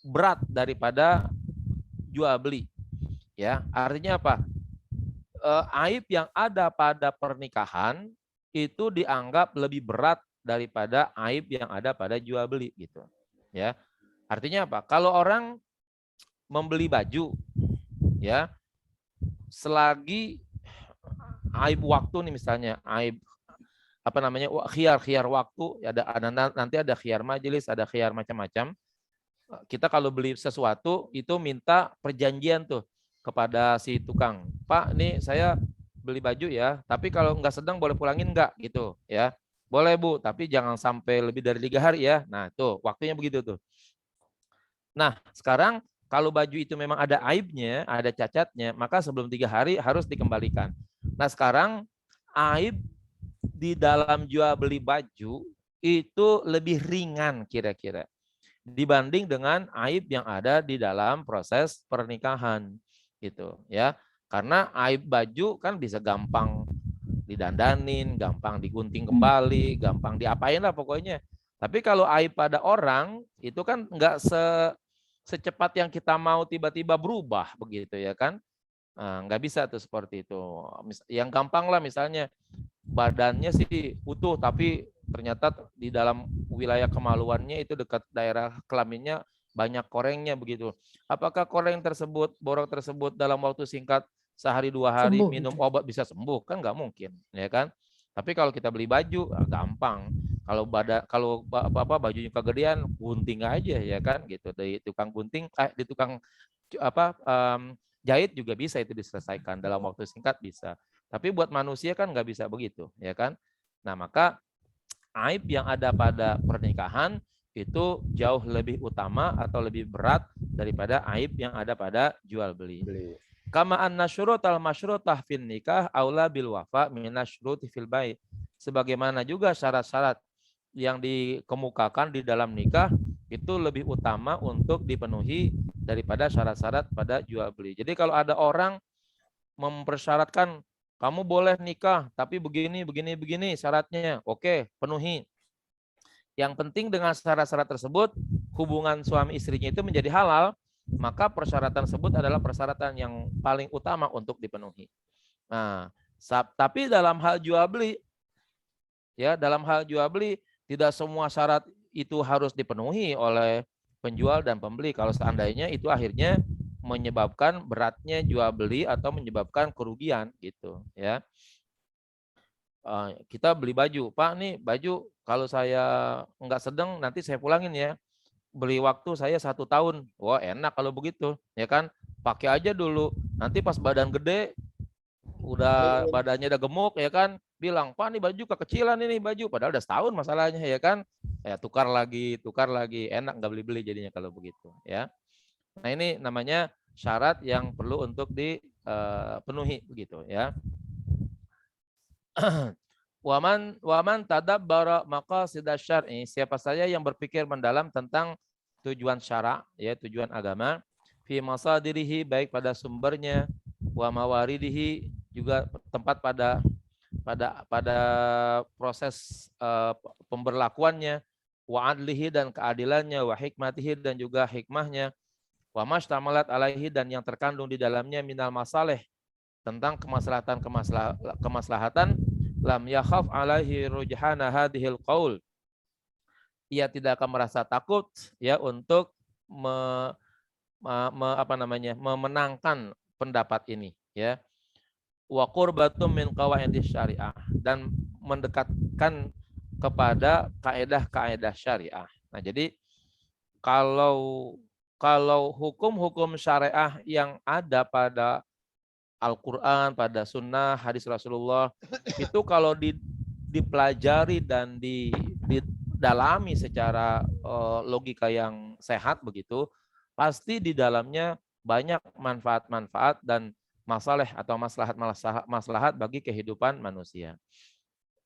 berat daripada jual beli. Ya, artinya apa? Aib yang ada pada pernikahan itu dianggap lebih berat daripada aib yang ada pada jual beli gitu. Ya. Artinya apa? Kalau orang membeli baju ya, selagi aib waktu nih misalnya, aib apa namanya, khiyar waktu, ada nanti ada khiyar majelis, ada khiyar macam-macam. Kita kalau beli sesuatu itu minta perjanjian tuh kepada si tukang. Pak, nih saya beli baju ya, tapi kalau nggak sedang boleh pulangin nggak gitu ya. Boleh Bu, tapi jangan sampai lebih dari 3 hari ya. Nah tuh waktunya begitu tuh. Nah sekarang kalau baju itu memang ada aibnya, ada cacatnya, maka sebelum 3 hari harus dikembalikan. Nah sekarang aib di dalam jual beli baju itu lebih ringan kira-kira dibanding dengan aib yang ada di dalam proses pernikahan gitu ya. Karena aib baju kan bisa gampang didandanin, gampang digunting kembali, gampang diapain lah pokoknya. Tapi kalau aib pada orang itu kan nggak secepat yang kita mau tiba-tiba berubah begitu ya kan. Nah, nggak bisa tuh seperti itu. Yang gampang lah misalnya badannya sih utuh tapi ternyata di dalam wilayah kemaluannya itu dekat daerah kelaminnya banyak korengnya begitu. Apakah koreng tersebut, borok tersebut dalam waktu singkat sehari 2 hari Sembuh minum gitu. obat bisa sembuh? Kan nggak mungkin, ya kan? Tapi kalau kita beli baju gampang. Kalau bajunya kegedean gunting aja ya kan gitu, di tukang gunting di tukang jahit juga bisa itu diselesaikan dalam waktu singkat bisa. Tapi buat manusia kan nggak bisa begitu, ya kan? Nah maka aib yang ada pada pernikahan itu jauh lebih utama atau lebih berat daripada aib yang ada pada jual beli. Kama anna syurutal masyrutah fin nikah aula bil wafa minasyruti fil bait. Sebagaimana juga syarat-syarat yang dikemukakan di dalam nikah itu lebih utama untuk dipenuhi daripada syarat-syarat pada jual beli. Jadi kalau ada orang mempersyaratkan kamu boleh nikah tapi begini syaratnya, oke, penuhi. Yang penting dengan syarat-syarat tersebut hubungan suami istrinya itu menjadi halal, maka persyaratan tersebut adalah persyaratan yang paling utama untuk dipenuhi. Nah, tapi dalam hal jual beli ya, dalam hal jual beli tidak semua syarat itu harus dipenuhi oleh penjual dan pembeli. Kalau seandainya itu akhirnya menyebabkan beratnya jual beli atau menyebabkan kerugian gitu ya. Kita beli baju, Pak nih baju kalau saya nggak sedang nanti saya pulangin ya. Beli waktu saya 1 tahun. Wah enak kalau begitu ya kan. Pakai aja dulu. Nanti pas badan gede, udah badannya udah gemuk ya kan, bilang Pak nih baju kekecilan ini baju. Padahal udah setahun masalahnya ya kan. Ya tukar lagi, enak nggak beli-beli jadinya kalau begitu ya. Nah ini namanya syarat yang perlu untuk dipenuhi begitu ya. Waman tadabbara maqasidash syar'i, siapa saja yang berpikir mendalam tentang tujuan syara, ya tujuan agama, fi masadirihi, baik pada sumbernya, wa mawaridihi, juga tempat pada proses pemberlakuannya, wa adlihi, dan keadilannya, wa hikmatihi, dan juga hikmahnya, wa mashtamalat alaihi, dan yang terkandung di dalamnya minal masalih, tentang kemaslahatan, lam yakhaf alaihi rujhana hadhil qaul, ia tidak akan merasa takut ya untuk memenangkan pendapat ini ya. Wa qurbatum min qawaidis syariah, dan mendekatkan kepada kaedah-kaedah syariah. Nah, jadi kalau hukum-hukum syariah yang ada pada Al-Quran, pada sunnah, hadis Rasulullah, itu kalau dipelajari dan didalami secara logika yang sehat begitu, pasti di dalamnya banyak manfaat-manfaat dan masalah atau maslahat bagi kehidupan manusia.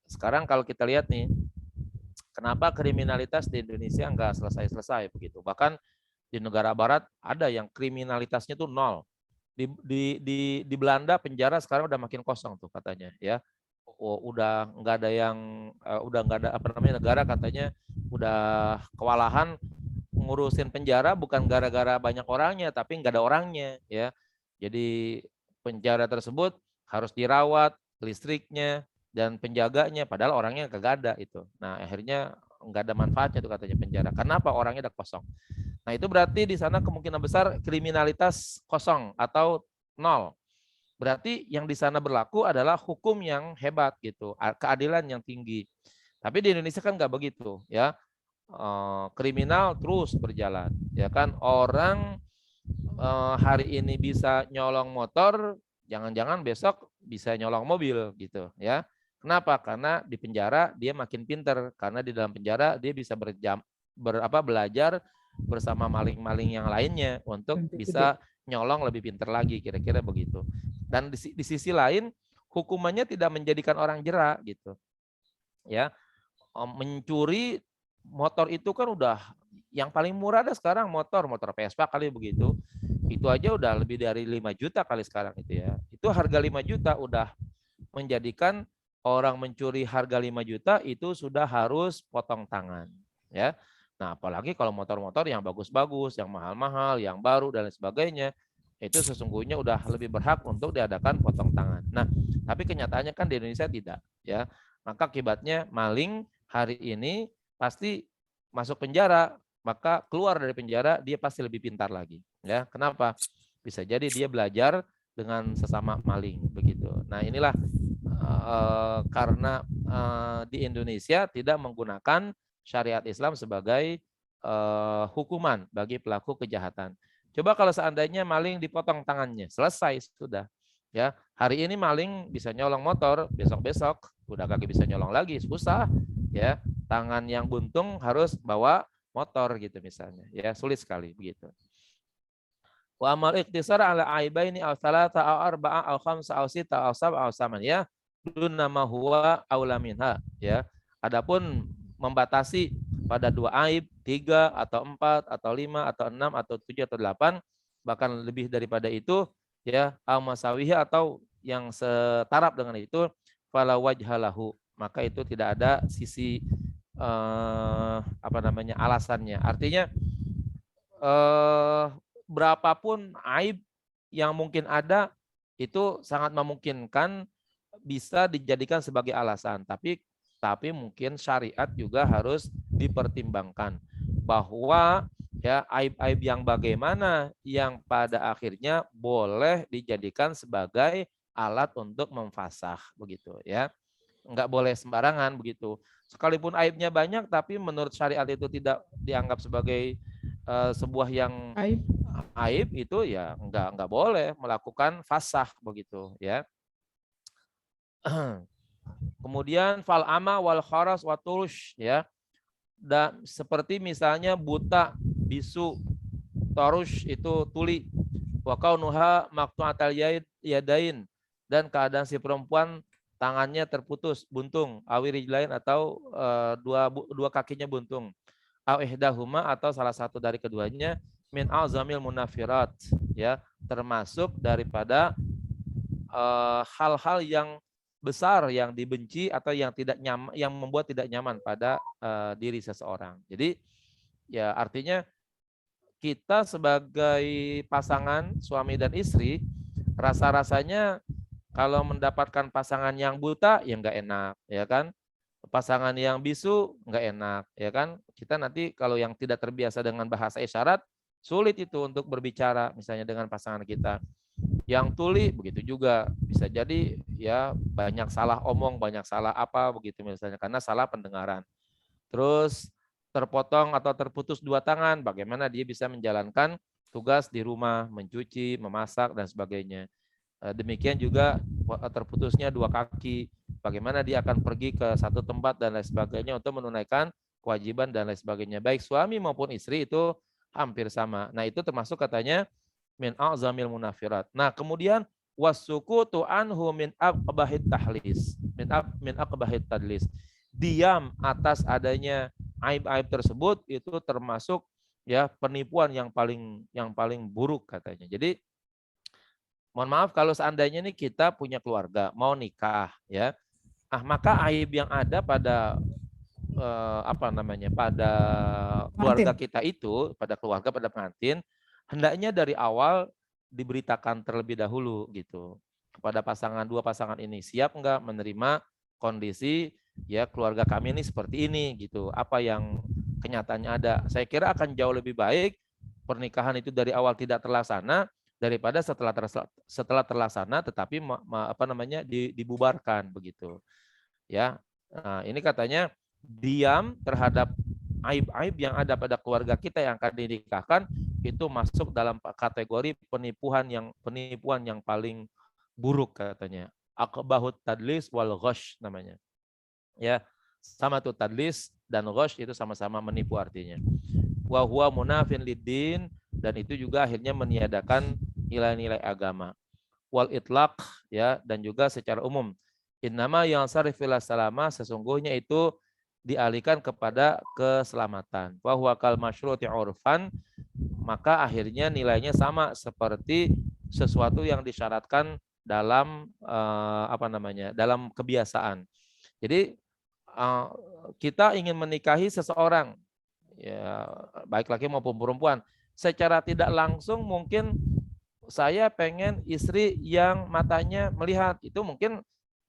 Sekarang kalau kita lihat nih, kenapa kriminalitas di Indonesia nggak selesai-selesai begitu. Bahkan di negara barat ada yang kriminalitasnya tuh 0. Di Belanda penjara sekarang udah makin kosong tuh katanya ya. Udah nggak ada negara katanya udah kewalahan ngurusin penjara, bukan gara-gara banyak orangnya tapi nggak ada orangnya ya. Jadi penjara tersebut harus dirawat, listriknya, dan penjaganya, padahal orangnya kagak ada itu. Nah akhirnya nggak ada manfaatnya tuh katanya penjara. Kenapa? Orangnya udah kosong. Nah itu berarti di sana kemungkinan besar kriminalitas kosong atau nol. Berarti yang di sana berlaku adalah hukum yang hebat gitu, keadilan yang tinggi. Tapi di Indonesia kan nggak begitu ya. Kriminal terus berjalan ya kan, orang hari ini bisa nyolong motor, jangan-jangan besok bisa nyolong mobil gitu ya. Kenapa? Karena di penjara dia makin pinter, karena di dalam penjara dia bisa belajar bersama maling-maling yang lainnya untuk bisa nyolong lebih pinter lagi, kira-kira begitu. Dan di sisi lain hukumannya tidak menjadikan orang jera gitu ya. Mencuri motor itu kan udah yang paling murah ada sekarang, motor Vespa kali begitu. Itu aja udah lebih dari 5 juta kali sekarang itu ya. Itu harga 5 juta udah menjadikan orang mencuri harga 5 juta itu sudah harus potong tangan ya. Nah, apalagi kalau motor-motor yang bagus-bagus, yang mahal-mahal, yang baru dan lain sebagainya, itu sesungguhnya udah lebih berhak untuk diadakan potong tangan. Nah, tapi kenyataannya kan di Indonesia tidak ya. Maka akibatnya maling hari ini pasti masuk penjara, maka keluar dari penjara dia pasti lebih pintar lagi ya. Kenapa? Bisa jadi dia belajar dengan sesama maling begitu. Nah, inilah karena di Indonesia tidak menggunakan syariat Islam sebagai hukuman bagi pelaku kejahatan. Coba kalau seandainya maling dipotong tangannya, selesai sudah. Ya, hari ini maling bisa nyolong motor, besok-besok udah kagak bisa nyolong lagi, susah. Ya, tangan yang buntung harus bawa motor gitu misalnya. Ya, sulit sekali begitu. Wa amal ikhtisar ala aibaini aw salata aw arba'a aw khamsa aw sita aw sab'a aw saman ya. Dunna ma huwa aula minha ya. Adapun membatasi pada 2 aib, 3 atau 4 atau 5 atau 6 atau 7 atau 8 bahkan lebih daripada itu ya, au masawihi atau yang setaraf dengan itu, fala wajhalahu, maka itu tidak ada sisi alasannya. Artinya berapapun aib yang mungkin ada itu sangat memungkinkan bisa dijadikan sebagai alasan, tapi mungkin syariat juga harus dipertimbangkan bahwa ya aib-aib yang bagaimana yang pada akhirnya boleh dijadikan sebagai alat untuk memfasah begitu ya. Enggak boleh sembarangan begitu. Sekalipun aibnya banyak tapi menurut syariat itu tidak dianggap sebagai sebuah yang aib itu ya enggak boleh melakukan fasah begitu ya. Kemudian fal ama wal kharas wa turush ya. Dan seperti misalnya buta, bisu, torush itu tuli, wa kaunuha maqtu'atal yadain, dan keadaan si perempuan tangannya terputus, buntung, awiri lain atau dua kakinya buntung, au ihdahuma atau salah satu dari keduanya, min azamil munafirat ya, termasuk daripada hal-hal yang besar yang dibenci atau yang tidak nyaman, yang membuat tidak nyaman pada diri seseorang. Jadi ya artinya kita sebagai pasangan suami dan istri rasa-rasanya kalau mendapatkan pasangan yang buta ya nggak enak ya kan, pasangan yang bisu nggak enak ya kan. Kita nanti kalau yang tidak terbiasa dengan bahasa isyarat sulit itu untuk berbicara misalnya dengan pasangan kita. Yang tuli begitu juga, bisa jadi ya banyak salah omong, banyak salah apa begitu misalnya karena salah pendengaran. Terus terpotong atau terputus 2 tangan, bagaimana dia bisa menjalankan tugas di rumah, mencuci, memasak dan sebagainya. Demikian juga terputusnya 2 kaki, bagaimana dia akan pergi ke satu tempat dan lain sebagainya untuk menunaikan kewajiban dan lain sebagainya. Baik suami maupun istri itu hampir sama. Nah, itu termasuk katanya min a'zamil munafirat. Nah, kemudian wasukutu anhu min aqbahit tahlis. Min aqbahit tadlis. Diam atas adanya aib-aib tersebut itu termasuk ya penipuan yang paling buruk katanya. Jadi mohon maaf kalau seandainya nih kita punya keluarga, mau nikah ya. Maka aib yang ada pada pada keluarga kita itu, pada keluarga, pada pengantin, hendaknya dari awal diberitakan terlebih dahulu gitu kepada dua pasangan ini, siap enggak menerima kondisi ya keluarga kami ini seperti ini gitu. Apa yang kenyataannya ada. Saya kira akan jauh lebih baik pernikahan itu dari awal tidak terlaksana daripada setelah terlaksana tetapi dibubarkan begitu. Ya. Nah, ini katanya diam terhadap aib-aib yang ada pada keluarga kita yang akan dinikahkan itu masuk dalam kategori penipuan yang paling buruk katanya. Aqbahut tadlis wal ghash namanya. Ya, sama tuh tadlis dan ghash itu sama-sama menipu artinya. Wa huwa munafin lid-din, dan itu juga akhirnya meniadakan nilai-nilai agama. Wal itlaq, ya, dan juga secara umum. Innama yang sarifil salama, sesungguhnya itu dialihkan kepada keselamatan. Wa huwa kal masyruti urfan, maka akhirnya nilainya sama seperti sesuatu yang disyaratkan dalam dalam kebiasaan. Jadi kita ingin menikahi seseorang, ya baik laki maupun perempuan, secara tidak langsung mungkin saya pengen istri yang matanya melihat, itu mungkin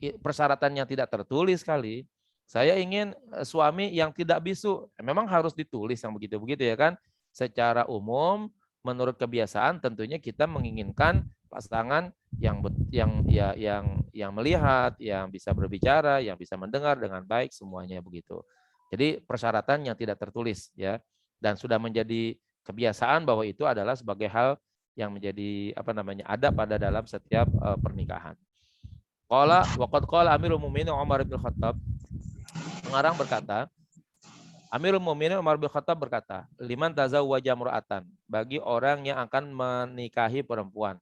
persyaratannya tidak tertulis kali. Saya ingin suami yang tidak bisu, memang harus ditulis yang begitu-begitu ya kan. Secara umum menurut kebiasaan tentunya kita menginginkan pasangan yang melihat, yang bisa berbicara, yang bisa mendengar dengan baik semuanya begitu. Jadi persyaratan yang tidak tertulis ya, dan sudah menjadi kebiasaan bahwa itu adalah sebagai hal yang menjadi ada pada dalam setiap pernikahan. Waqad qala Amirul Mukminin Umar bin Khattab, pengarang berkata, Amirul Mukminin Umar bin Khattab berkata, liman tazawwaja mura'atan, bagi orang yang akan menikahi perempuan,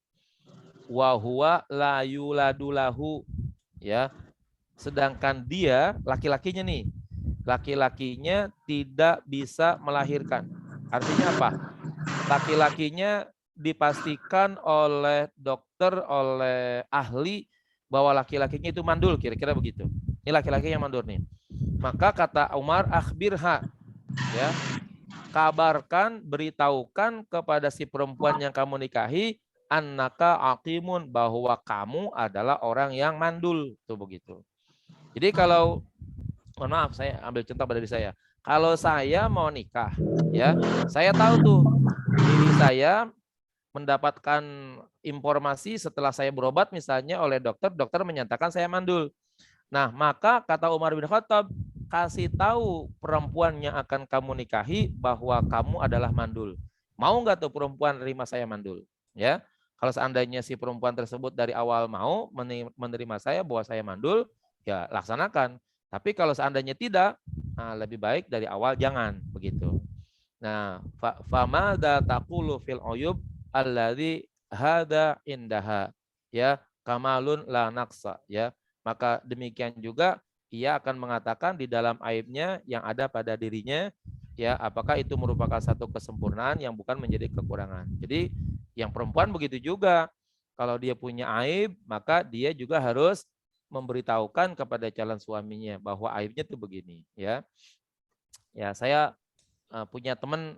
wa huwa la yuladu lahu, ya, sedangkan dia laki-lakinya tidak bisa melahirkan. Artinya apa? Laki-lakinya dipastikan oleh dokter, oleh ahli bahwa laki-lakinya itu mandul, kira-kira begitu. Ini laki-laki yang mandul nih. Maka kata Umar, akhbirha, ya, kabarkan, beritahukan kepada si perempuan yang kamu nikahi, annaka aqimun, bahwa kamu adalah orang yang mandul, tuh begitu. Jadi kalau, mohon maaf, saya ambil contoh pada diri saya. Kalau saya mau nikah, ya, saya tahu tuh diri saya mendapatkan informasi setelah saya berobat misalnya oleh dokter menyatakan saya mandul. Nah, maka kata Umar bin Khattab, kasih tahu perempuan yang akan kamu nikahi bahwa kamu adalah mandul. Mau nggak tuh perempuan terima saya mandul? Ya, kalau seandainya si perempuan tersebut dari awal mau menerima saya bahwa saya mandul, ya laksanakan. Tapi kalau seandainya tidak, lebih baik dari awal jangan begitu. Nah, famadza taqulu fil uyub alladzi hada indaha, ya, kamalun la naqsa, ya. Maka demikian juga ia akan mengatakan di dalam aibnya yang ada pada dirinya, ya, apakah itu merupakan satu kesempurnaan yang bukan menjadi kekurangan. Jadi yang perempuan begitu juga, kalau dia punya aib, maka dia juga harus memberitahukan kepada calon suaminya bahwa aibnya itu begini, ya. Ya, saya punya teman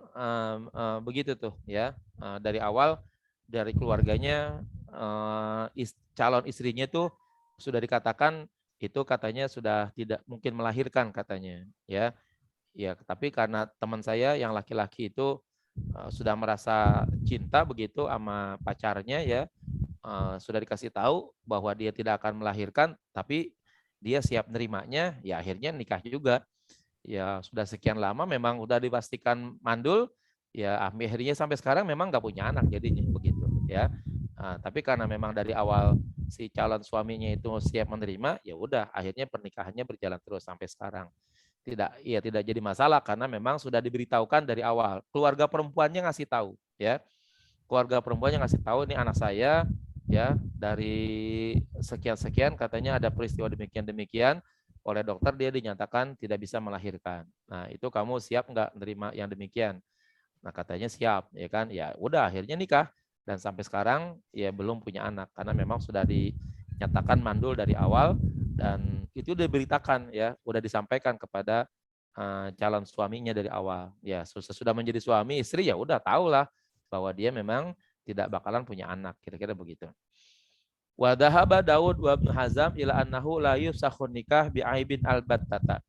begitu tuh, ya, dari awal dari keluarganya calon istrinya tuh sudah dikatakan itu katanya sudah tidak mungkin melahirkan katanya, ya. Ya, tapi karena teman saya yang laki-laki itu sudah merasa cinta begitu sama pacarnya, ya, sudah dikasih tahu bahwa dia tidak akan melahirkan, tapi dia siap nerimanya, ya akhirnya nikah juga. Ya sudah sekian lama memang udah dipastikan mandul, ya akhirnya sampai sekarang memang nggak punya anak jadinya begitu, ya. Tapi karena memang dari awal si calon suaminya itu siap menerima, ya udah akhirnya pernikahannya berjalan terus sampai sekarang. Tidak jadi masalah karena memang sudah diberitahukan dari awal. Keluarga perempuannya ngasih tahu, ya. Keluarga perempuannya ngasih tahu, ini anak saya, ya, dari sekian-sekian katanya ada peristiwa demikian-demikian. Oleh dokter dia dinyatakan tidak bisa melahirkan. Nah, itu kamu siap nggak menerima yang demikian? Nah, katanya siap, ya kan? Ya udah akhirnya nikah dan sampai sekarang ya belum punya anak karena memang sudah dinyatakan mandul dari awal dan itu diberitakan, ya, udah disampaikan kepada calon suaminya dari awal. Ya, sudah menjadi suami istri ya udah tahulah bahwa dia memang tidak bakalan punya anak, kira-kira begitu. Wa dhahaba Daud wa Ibnu Hazm ila annahu la yusakhun nikah bi aibin albattata.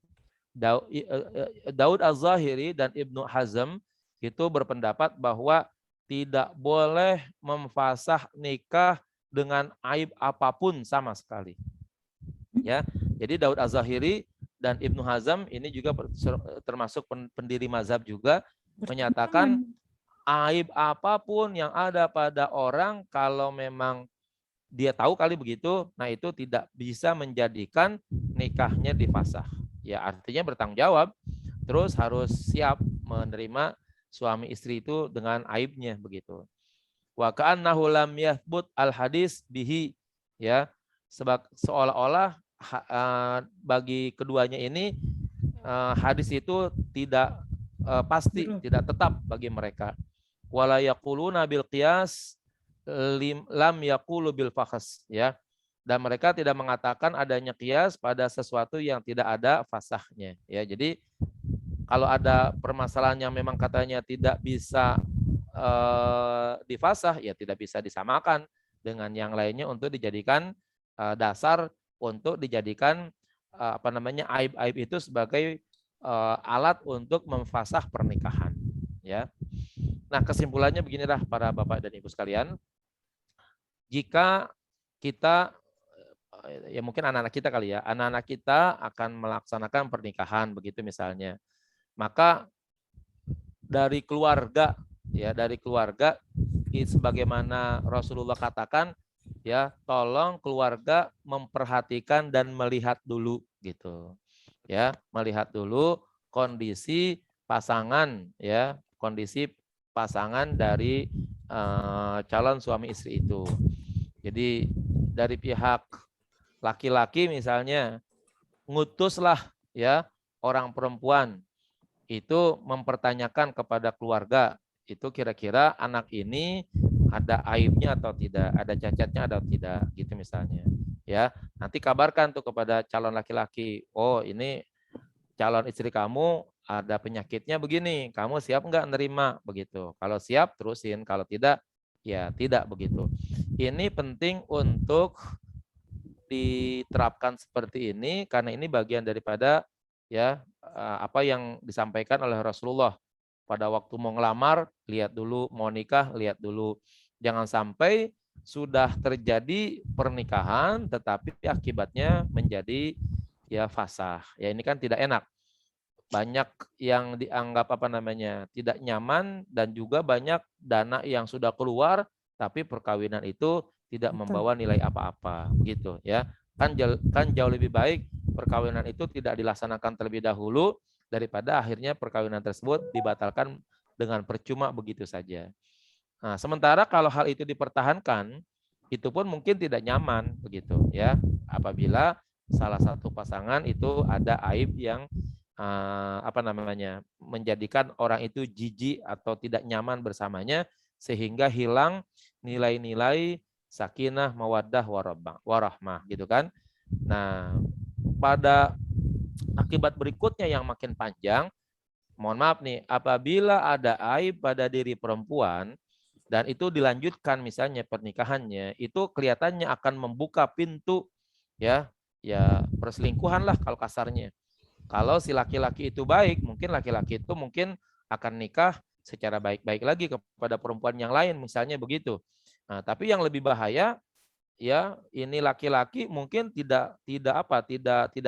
Daud Az-Zahiri dan Ibnu Hazm itu berpendapat bahwa tidak boleh memfasah nikah dengan aib apapun sama sekali. Ya, jadi Daud Az-Zahiri dan Ibnu Hazm ini juga termasuk pendiri mazhab juga menyatakan aib apapun yang ada pada orang kalau memang dia tahu kali begitu, nah itu tidak bisa menjadikan nikahnya difasah. Ya artinya bertanggung jawab, terus harus siap menerima suami istri itu dengan aibnya begitu. Wa ka'annahu lam yathbut al hadis bihi, ya, seolah-olah bagi keduanya ini hadis itu tidak pasti, tidak tetap bagi mereka. Wala yaquluna bil qiyas lam yaqulu bil fakhs, ya. Dan mereka tidak mengatakan adanya qiyas pada sesuatu yang tidak ada fasahnya, ya. Jadi kalau ada permasalahan yang memang katanya tidak bisa difasah, ya tidak bisa disamakan dengan yang lainnya untuk dijadikan dasar untuk dijadikan aib-aib itu sebagai alat untuk memfasah pernikahan, ya. Nah, kesimpulannya beginilah para bapak dan ibu sekalian. Jika kita, ya mungkin anak-anak kita kali ya, anak-anak kita akan melaksanakan pernikahan begitu misalnya, maka dari keluarga, ya dari keluarga, sebagaimana Rasulullah katakan, ya tolong keluarga memperhatikan dan melihat dulu gitu, ya melihat dulu kondisi pasangan, ya kondisi pasangan dari calon suami istri itu. Jadi dari pihak laki-laki misalnya ngutuslah ya orang perempuan itu mempertanyakan kepada keluarga itu kira-kira anak ini ada aibnya atau tidak, ada cacatnya atau tidak gitu misalnya. Ya, nanti kabarkan tuh kepada calon laki-laki, oh ini calon istri kamu ada penyakitnya begini, kamu siap nggak nerima begitu. Kalau siap terusin, kalau tidak ya tidak begitu. Ini penting untuk diterapkan seperti ini karena ini bagian daripada ya apa yang disampaikan oleh Rasulullah pada waktu mau ngelamar, lihat dulu, mau nikah, lihat dulu. Jangan sampai sudah terjadi pernikahan tetapi akibatnya menjadi ya fasah. Ya ini kan tidak enak. Banyak yang dianggap tidak nyaman dan juga banyak dana yang sudah keluar tapi perkawinan itu tidak membawa nilai apa-apa gitu ya. Kan jauh lebih baik perkawinan itu tidak dilaksanakan terlebih dahulu daripada akhirnya perkawinan tersebut dibatalkan dengan percuma begitu saja. Nah, sementara kalau hal itu dipertahankan itu pun mungkin tidak nyaman begitu ya. Apabila salah satu pasangan itu ada aib yang menjadikan orang itu jijik atau tidak nyaman bersamanya sehingga hilang nilai-nilai sakinah, mawaddah, warahmah gitu kan. Nah, pada akibat berikutnya yang makin panjang, mohon maaf nih, apabila ada aib pada diri perempuan dan itu dilanjutkan misalnya pernikahannya, itu kelihatannya akan membuka pintu ya perselingkuhan lah kalau kasarnya. Kalau si laki-laki itu baik, mungkin laki-laki itu mungkin akan nikah secara baik-baik lagi kepada perempuan yang lain, misalnya begitu. Nah, tapi yang lebih bahaya, ya ini laki-laki mungkin tidak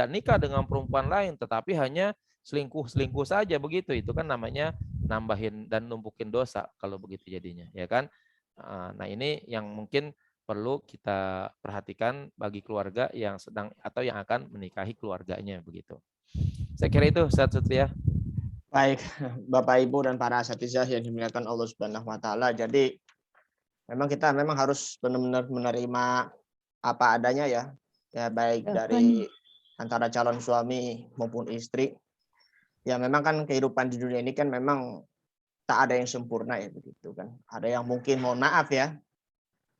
nikah dengan perempuan lain, tetapi hanya selingkuh saja begitu. Itu kan namanya nambahin dan numpukin dosa kalau begitu jadinya, ya kan? Nah ini yang mungkin perlu kita perhatikan bagi keluarga yang sedang atau yang akan menikahi keluarganya begitu. Saya kira itu Ustaz Sutria. Baik, Bapak Ibu dan para asatizah yang dimuliakan Allah Subhanahu wa taala. Jadi kita harus benar-benar menerima apa adanya ya. Ya baik dari antara calon suami maupun istri. Ya memang kan kehidupan di dunia ini kan memang tak ada yang sempurna ya begitu kan. Ada yang mungkin mohon maaf ya.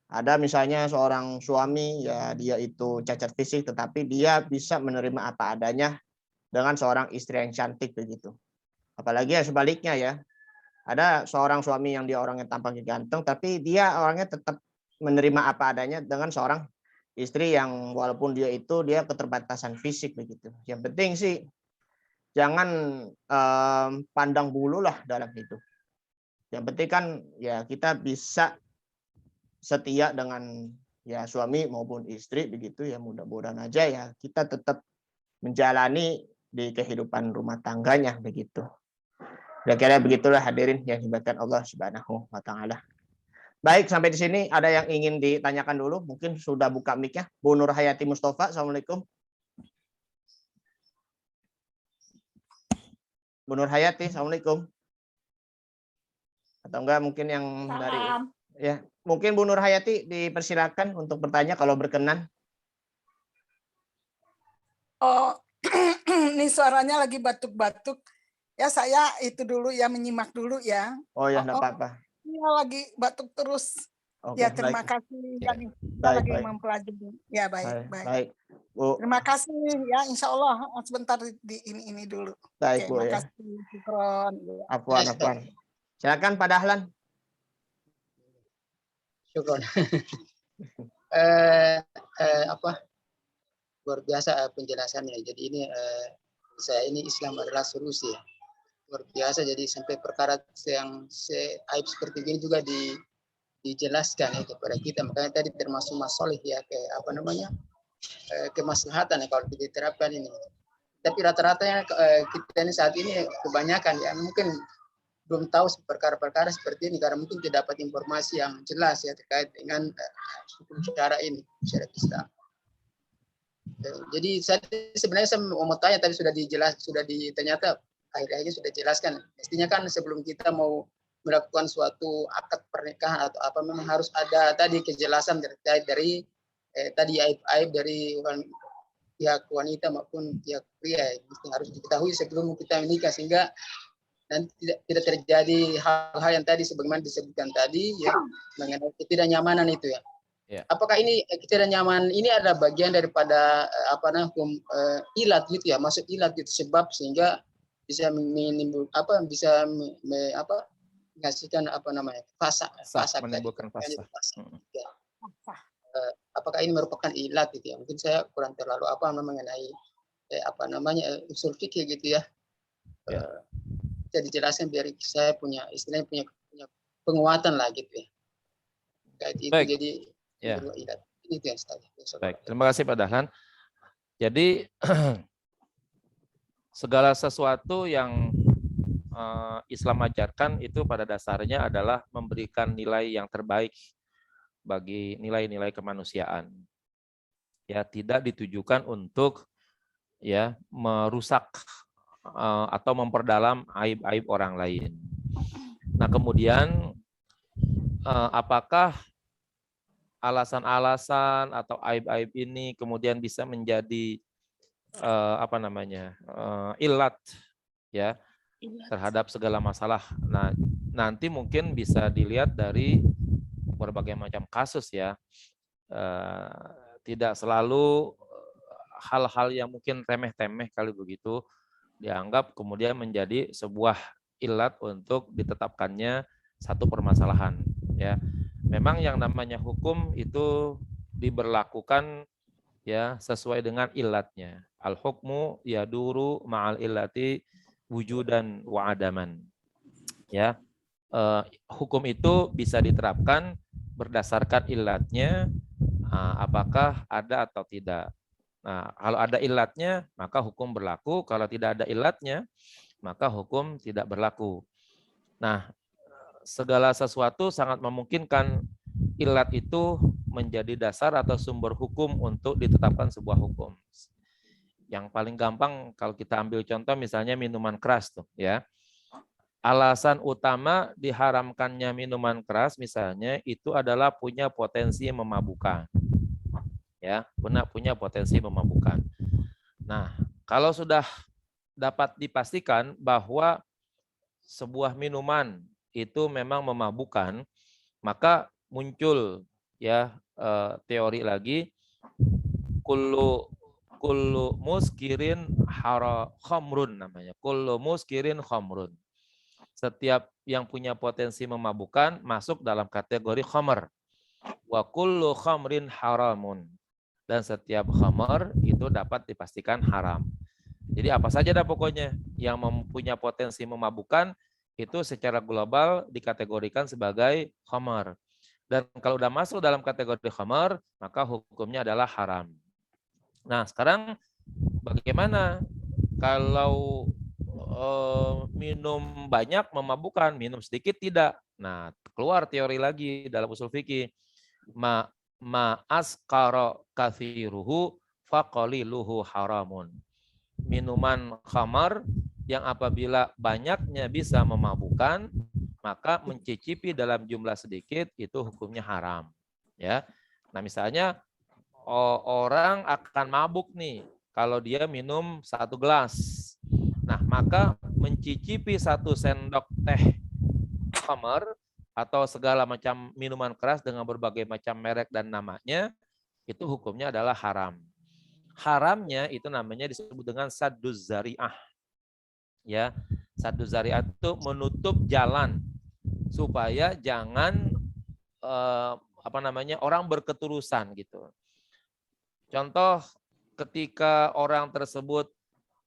Ada misalnya seorang suami ya dia itu cacat fisik tetapi dia bisa menerima apa adanya dengan seorang istri yang cantik begitu. Apalagi ya sebaliknya ya. Ada seorang suami yang dia orangnya tampaknya ganteng tapi dia orangnya tetap menerima apa adanya dengan seorang istri yang walaupun dia keterbatasan fisik begitu. Yang penting sih jangan pandang bulu lah dalam hidup. Yang penting kan ya kita bisa setia dengan ya suami maupun istri begitu ya, mudah-mudahan aja ya kita tetap menjalani di kehidupan rumah tangganya begitu. Kira-kira begitulah hadirin yang dimuliakan Allah Subhanahu wa taala. Baik, sampai di sini ada yang ingin ditanyakan dulu? Mungkin sudah buka mic-nya. Bu Nur Hayati Mustafa, Assalamualaikum. Bu Nur Hayati, Assalamualaikum. Atau enggak mungkin yang dari ya, mungkin Bu Nur Hayati dipersilakan untuk bertanya kalau berkenan. Oh, ini suaranya lagi batuk-batuk. Ya saya itu dulu ya, menyimak dulu ya. Oh ya, enggak apa-apa. Iya, lagi batuk terus. Oke, Ya, terima baik. kasih yang kita Baik, lagi baik. mempelajari. Ya, baik. Baik, Bu. Terima kasih ya, insya Allah sebentar di ini dulu. Baik, Oke, Bu ya. makasih. Syukron. Afwan. Silakan Pak Dahlan. Syukron. Luar biasa penjelasannya. Jadi ini saya ini Islam adalah solusi ya. Luar biasa, jadi sampai perkara yang aib seperti ini juga dijelaskan ya kepada kita. Makanya tadi termasuk masalah ya kemaslahatan ya kalau diterapkan ini. Tapi rata-ratanya kita ini saat ini kebanyakan ya mungkin belum tahu perkara-perkara seperti ini karena mungkin tidak dapat informasi yang jelas ya terkait dengan hukum syara ini, syariat Islam. Jadi sebenarnya saya mau tanya, tadi ternyata akhirnya sudah jelaskan. Mestinya kan sebelum kita mau melakukan suatu akad pernikahan atau apa memang harus ada tadi kejelasan terkait dari tadi aib-aib dari pihak wanita maupun pihak pria. Mesti harus diketahui sebelum kita menikah sehingga nanti tidak terjadi hal-hal yang tadi sebagaimana disebutkan tadi ya mengenai ketidaknyamanan itu ya. Yeah. Apakah ini ketidaknyamanan ini ada bagian daripada hukum ilat gitu ya, masuk ilat gitu sebab sehingga bisa menimbul bisa menghasilkan fasa menimbulkan fasa. Ya. Apakah ini merupakan ilat gitu ya? Mungkin saya kurang terlalu mengenai usul fikih gitu ya. Yeah. Bisa dijelaskan biar saya punya penguatan lah gitu ya. Kayak itu. Baik. Jadi ya. Itu yang saya. Baik, terima kasih Pak Dahlan. Jadi segala sesuatu yang Islam ajarkan itu pada dasarnya adalah memberikan nilai yang terbaik bagi nilai-nilai kemanusiaan. Ya, tidak ditujukan untuk ya merusak atau memperdalam aib-aib orang lain. Nah, kemudian apakah alasan-alasan atau aib-aib ini kemudian bisa menjadi ilat ya terhadap segala masalah. Nah, nanti mungkin bisa dilihat dari berbagai macam kasus ya. Tidak selalu hal-hal yang mungkin remeh-temeh kali begitu dianggap kemudian menjadi sebuah ilat untuk ditetapkannya satu permasalahan ya. Memang yang namanya hukum itu diberlakukan ya sesuai dengan ilatnya. Al hukmu yaduru ma'al illati wujudan wa adaman. Ya. Hukum itu bisa diterapkan berdasarkan ilatnya, apakah ada atau tidak. Nah, kalau ada ilatnya, maka hukum berlaku. Kalau tidak ada ilatnya, maka hukum tidak berlaku. Nah, segala sesuatu sangat memungkinkan ilat itu menjadi dasar atau sumber hukum untuk ditetapkan sebuah hukum. Yang paling gampang kalau kita ambil contoh misalnya minuman keras tuh ya. Alasan utama diharamkannya minuman keras misalnya itu adalah punya potensi memabukkan. Ya, punya potensi memabukkan. Nah, kalau sudah dapat dipastikan bahwa sebuah minuman itu memang memabukkan, maka muncul ya teori lagi kullu muskirin khamrun namanya. Kullu muskirin khamrun. Setiap yang punya potensi memabukkan masuk dalam kategori khamr. Wa kullu khamrin haramun. dan setiap khamar itu dapat dipastikan haram. Jadi apa saja dah pokoknya yang mempunyai potensi memabukkan itu secara global dikategorikan sebagai khamar. Dan kalau udah masuk dalam kategori khamar, maka hukumnya adalah haram. Nah, sekarang bagaimana kalau minum banyak memabukkan, minum sedikit tidak? Nah, keluar teori lagi dalam usul fikih. Ma'askara kathiruhu faqaliluhu haramun. Minuman khamar yang apabila banyaknya bisa memabukkan, maka mencicipi dalam jumlah sedikit itu hukumnya haram. Ya. Nah, misalnya orang akan mabuk nih kalau dia minum 1 gelas. Nah, maka mencicipi 1 sendok teh khamar atau segala macam minuman keras dengan berbagai macam merek dan namanya, itu hukumnya adalah haram. Haramnya itu namanya disebut dengan sadduz zari'ah. Ya, sadduz zari'ah itu menutup jalan supaya jangan orang berketerusan gitu. Contoh, ketika orang tersebut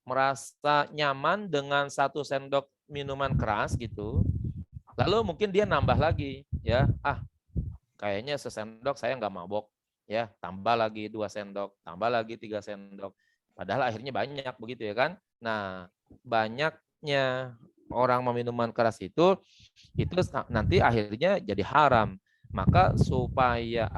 merasa nyaman dengan 1 sendok minuman keras gitu, lalu mungkin dia nambah lagi, ya, kayaknya sesendok saya nggak mabok, ya, tambah lagi 2 sendok, tambah lagi 3 sendok, padahal akhirnya banyak begitu ya kan? Nah, banyaknya orang minuman keras itu nanti akhirnya jadi haram. Maka supaya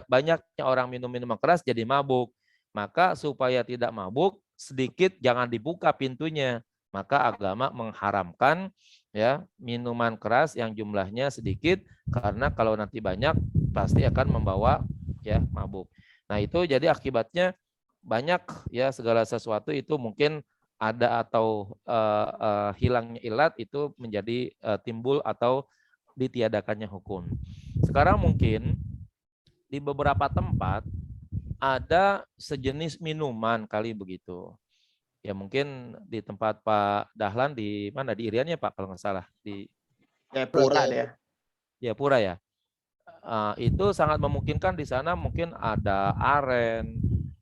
banyaknya orang minum minuman keras jadi mabuk, maka supaya tidak mabuk sedikit jangan dibuka pintunya. Maka agama mengharamkan ya minuman keras yang jumlahnya sedikit, karena kalau nanti banyak pasti akan membawa ya mabuk. Nah, itu jadi akibatnya banyak ya segala sesuatu itu mungkin ada atau hilangnya ilat itu menjadi timbul atau ditiadakannya hukum. Sekarang mungkin di beberapa tempat ada sejenis minuman kali begitu. Ya mungkin di tempat Pak Dahlan di mana, di Irian ya Pak kalau nggak salah, di Jayapura ya. Jayapura ya. Itu sangat memungkinkan di sana mungkin ada aren,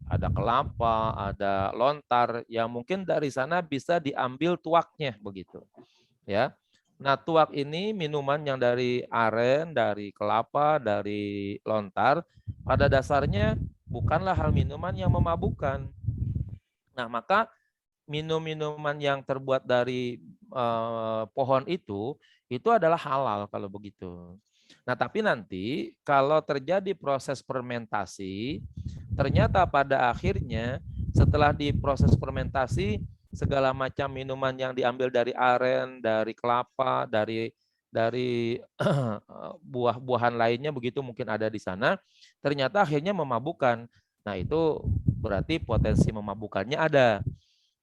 ada kelapa, ada lontar yang mungkin dari sana bisa diambil tuaknya begitu. Ya. Nah, tuak ini minuman yang dari aren, dari kelapa, dari lontar, pada dasarnya bukanlah hal minuman yang memabukkan. Nah, maka minum-minuman yang terbuat dari pohon itu adalah halal kalau begitu. Nah, tapi nanti kalau terjadi proses fermentasi, ternyata pada akhirnya setelah diproses fermentasi, segala macam minuman yang diambil dari aren, dari kelapa, dari buah-buahan lainnya begitu mungkin ada di sana, ternyata akhirnya memabukkan. Nah, itu berarti potensi memabukkannya ada.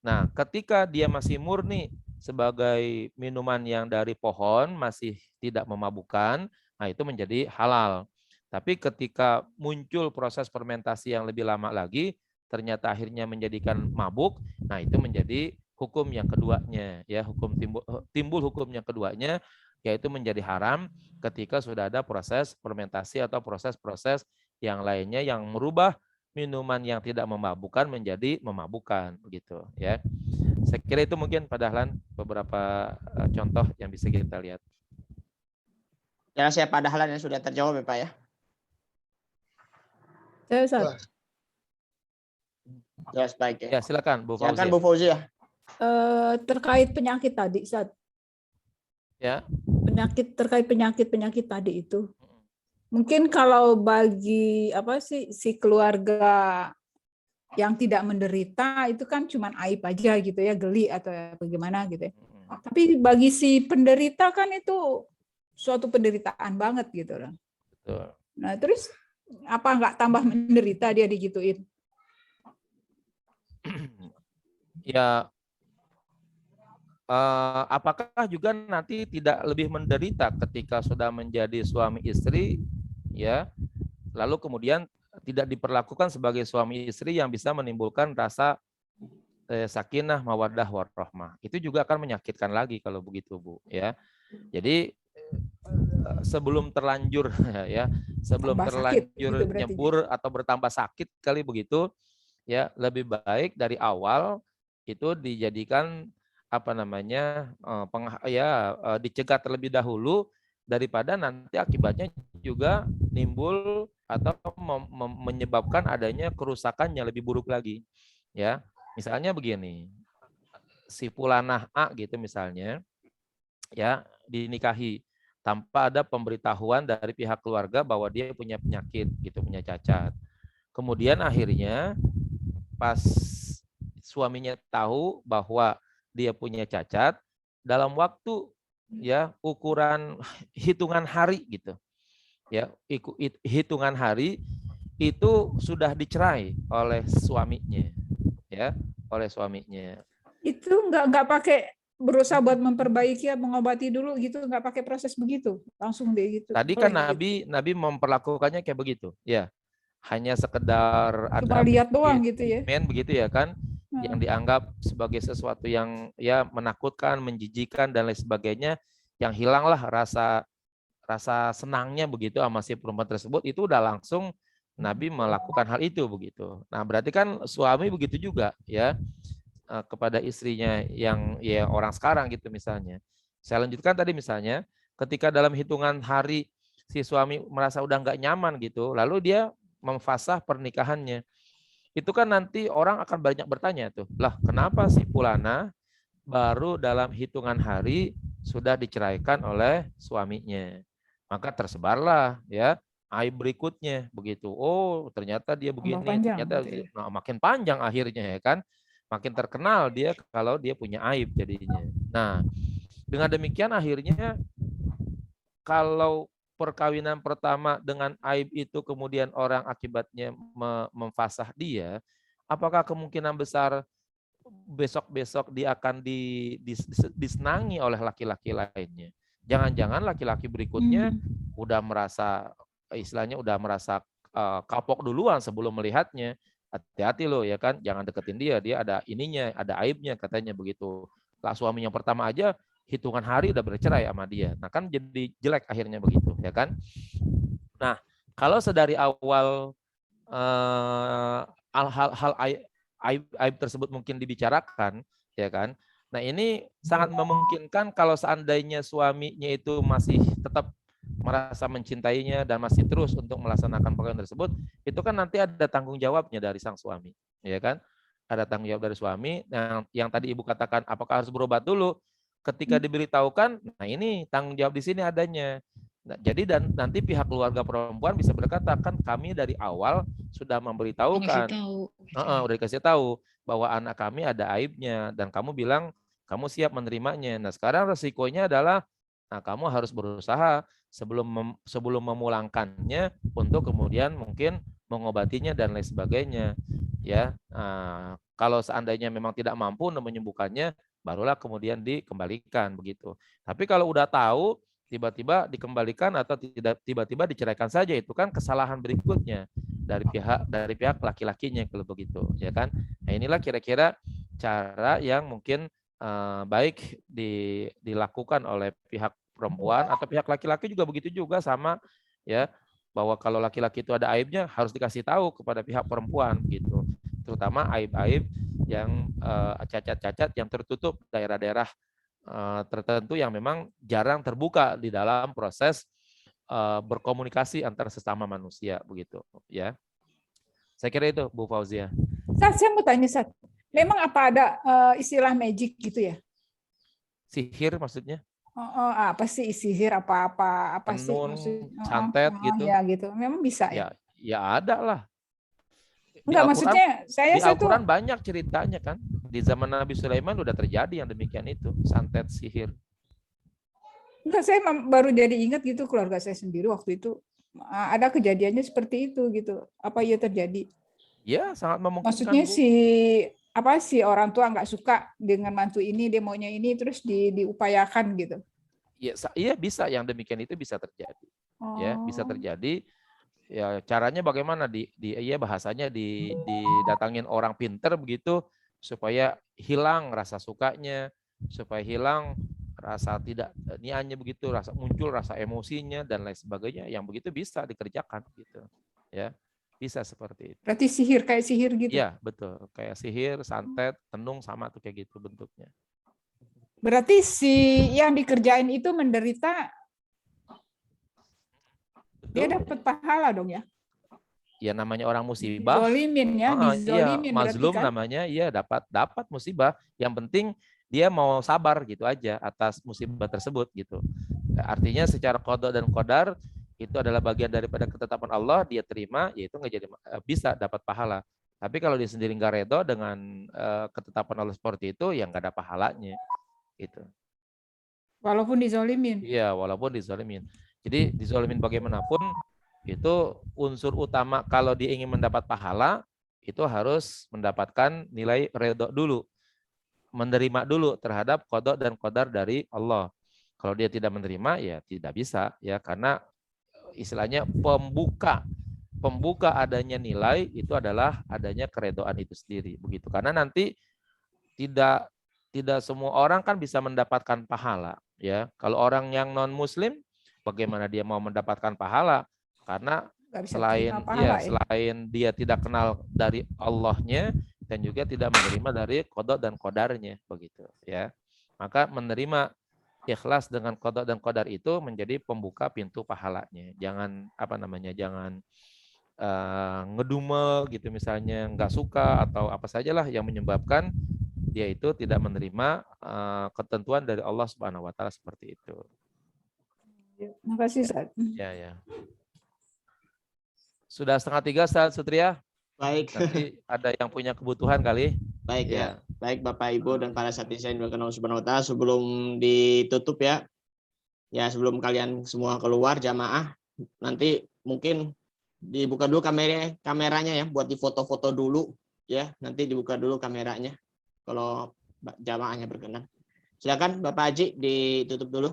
Nah, ketika dia masih murni sebagai minuman yang dari pohon, masih tidak memabukkan, nah itu menjadi halal. Tapi ketika muncul proses fermentasi yang lebih lama lagi, ternyata akhirnya menjadikan mabuk, nah itu menjadi hukum yang keduanya, ya, hukum timbul hukum yang keduanya, yaitu menjadi haram ketika sudah ada proses fermentasi atau proses-proses yang lainnya yang merubah minuman yang tidak memabukkan menjadi memabukkan begitu ya. Saya kira itu mungkin Pak Dahlan beberapa contoh yang bisa kita lihat. Ya, saya Pak Dahlan yang sudah terjawab ya Pak ya. Jelas baik ya. Ya, silakan Bu Fauzi. Silakan Bu Fauzi ya. Terkait penyakit tadi, Ustaz. Ya. Terkait penyakit tadi itu. Mungkin kalau bagi si keluarga yang tidak menderita itu kan cuman aib aja gitu ya, geli atau bagaimana gitu ya. Tapi bagi si penderita kan itu suatu penderitaan banget gitu loh. Betul. Nah, terus apa nggak tambah menderita dia digituin? Ya, apakah juga nanti tidak lebih menderita ketika sudah menjadi suami istri, ya, lalu kemudian tidak diperlakukan sebagai suami istri yang bisa menimbulkan rasa sakinah, mawaddah, warahmah. Itu juga akan menyakitkan lagi kalau begitu, Bu. Ya, jadi sebelum terlanjur ya, sebelum Tambah sakit terlanjur gitu berarti. nyebur atau bertambah sakit kali begitu, ya lebih baik dari awal itu dijadikan apa namanya dicegat terlebih dahulu daripada nanti akibatnya juga nimbul atau menyebabkan adanya kerusakan yang lebih buruk lagi. Ya, misalnya begini, si Fulanah A gitu misalnya, ya dinikahi tanpa ada pemberitahuan dari pihak keluarga bahwa dia punya penyakit gitu, punya cacat. Kemudian akhirnya pas suaminya tahu bahwa dia punya cacat, dalam waktu ya ukuran hitungan hari gitu. Ya, hitungan hari itu sudah dicerai oleh suaminya, ya, oleh suaminya. Itu nggak pakai berusaha buat memperbaiki, mengobati dulu gitu, nggak pakai proses begitu, langsung deh gitu. Tadi kan Nabi memperlakukannya kayak begitu, ya. Hanya sekedar Cuma ada lihat doang gitu ya. begitu ya kan, yang dianggap sebagai sesuatu yang ya menakutkan, menjijikan dan lain sebagainya, yang hilanglah rasa senangnya begitu sama si perempuan tersebut, itu udah langsung Nabi melakukan hal itu begitu. Nah, berarti kan suami begitu juga ya kepada istrinya yang ya orang sekarang gitu misalnya. Saya lanjutkan tadi misalnya, ketika dalam hitungan hari si suami merasa udah nggak nyaman gitu, lalu dia memfasah pernikahannya. Itu kan nanti orang akan banyak bertanya tuh, lah kenapa si Fulana baru dalam hitungan hari sudah diceraikan oleh suaminya. Maka tersebarlah ya aib berikutnya begitu. Oh, ternyata dia begini, panjang, ternyata gitu ya. nah, makin panjang akhirnya ya kan. Makin terkenal dia kalau dia punya aib jadinya. Nah, dengan demikian akhirnya kalau perkawinan pertama dengan aib itu kemudian orang akibatnya memfasah dia, apakah kemungkinan besar besok-besok dia akan disenangi oleh laki-laki lainnya? Jangan-jangan laki-laki berikutnya udah merasa istilahnya udah merasa kapok duluan sebelum melihatnya. Hati-hati loh ya kan, jangan deketin dia ada ininya, ada aibnya katanya begitu. Lah suami yang pertama aja hitungan hari udah bercerai sama dia. Nah kan jadi jelek akhirnya begitu ya kan. Nah kalau sedari awal hal-hal aib tersebut mungkin dibicarakan ya kan. Nah ini sangat memungkinkan kalau seandainya suaminya itu masih tetap merasa mencintainya dan masih terus untuk melaksanakan perkawinan tersebut, itu kan nanti ada tanggung jawabnya dari sang suami, ya kan? Ada tanggung jawab dari suami. Yang tadi Ibu katakan, apakah harus berobat dulu? Ketika diberitahukan, nah ini tanggung jawab di sini adanya. Nah, jadi dan nanti pihak keluarga perempuan bisa berkata, kan kami dari awal sudah memberitahukan, udah dikasih tahu bahwa anak kami ada aibnya dan kamu bilang kamu siap menerimanya. Nah sekarang resikonya adalah, nah kamu harus berusaha sebelum memulangkannya untuk kemudian mungkin mengobatinya dan lain sebagainya. Ya, kalau seandainya memang tidak mampu untuk menyembuhkannya, barulah kemudian dikembalikan begitu. Tapi kalau udah tahu tiba-tiba dikembalikan atau tidak tiba-tiba diceraikan saja, itu kan kesalahan berikutnya dari pihak laki-lakinya kalau begitu, ya kan? Nah inilah kira-kira cara yang mungkin baik dilakukan oleh pihak perempuan atau pihak laki-laki juga begitu juga sama ya, bahwa kalau laki-laki itu ada aibnya harus dikasih tahu kepada pihak perempuan gitu, terutama aib-aib yang cacat-cacat yang tertutup daerah-daerah tertentu yang memang jarang terbuka di dalam proses berkomunikasi antara sesama manusia begitu ya. Saya kira itu Bu Fauzia. Saya mau tanya memang apa ada istilah magic gitu ya? Sihir maksudnya? Apa sih sihir apa sih maksudnya? Santet gitu? Ya gitu. Memang bisa ya? Ya ada lah. Enggak, maksudnya di Al-Quran banyak ceritanya kan. Di zaman Nabi Sulaiman udah terjadi yang demikian itu, santet sihir. Enggak, saya baru jadi ingat gitu, keluarga saya sendiri waktu itu ada kejadiannya seperti itu gitu. Apa iya terjadi? Ya, sangat memungkinkan. Maksudnya si orang tua nggak suka dengan mantu ini, dia maunya ini, terus diupayakan gitu. Iya bisa, yang demikian itu bisa terjadi. Ya, bisa terjadi. Ya, caranya bagaimana bahasanya didatangin orang pinter begitu supaya hilang rasa sukanya, supaya hilang rasa tidak niatnya begitu, muncul rasa emosinya dan lain sebagainya, yang begitu bisa dikerjakan gitu. Ya. Bisa seperti itu. Berarti sihir, kayak sihir gitu. Iya, betul. Kayak sihir, santet, tenung sama tuh kayak gitu bentuknya. Berarti si yang dikerjain itu menderita, dia dapat pahala dong ya? Ya namanya orang musibah. Dizolimin ya, dizolimin iya, mazlum berarti kan? namanya, iya dapat musibah. Yang penting dia mau sabar gitu aja atas musibah tersebut gitu. Artinya secara qada dan qadar itu adalah bagian daripada ketetapan Allah, dia terima, yaitu nggak jadi bisa dapat pahala. Tapi kalau dia sendiri nggak redho dengan ketetapan Allah seperti itu, ya nggak ada pahalanya. Gitu. Walaupun dizolimin. Iya, walaupun dizolimin. Jadi dizolimin bagaimanapun, itu unsur utama kalau dia ingin mendapat pahala, itu harus mendapatkan nilai redho dulu. Menerima dulu terhadap qada dan qadar dari Allah. Kalau dia tidak menerima, ya tidak bisa. Ya, karena istilahnya pembuka adanya nilai itu adalah adanya keredoan itu sendiri. Begitu. Karena nanti tidak semua orang kan bisa mendapatkan pahala. Ya, kalau orang yang non Muslim, bagaimana dia mau mendapatkan pahala? Karena selain dia tidak kenal dari Allahnya dan juga tidak menerima dari qada dan qadarnya, begitu ya. Maka menerima ikhlas dengan qada dan qadar itu menjadi pembuka pintu pahalanya. Jangan jangan ngedumel gitu misalnya, nggak suka atau apa sajalah yang menyebabkan dia itu tidak menerima ketentuan dari Allah Subhanahu wa taala seperti itu. Terima kasih, Ustaz. Ya. Sudah 2:30, Ustaz Sutria? Baik. Nanti ada yang punya kebutuhan kali. Baik ya. Baik Bapak Ibu dan para sahabat saya yang dimuliakan Allah Subhanahu wa taala, sebelum ditutup ya. Ya, sebelum kalian semua keluar jamaah, nanti mungkin dibuka dulu kameranya ya, buat difoto-foto dulu ya. Nanti dibuka dulu kameranya kalau jamaahnya berkenan. Silakan Bapak Haji ditutup dulu.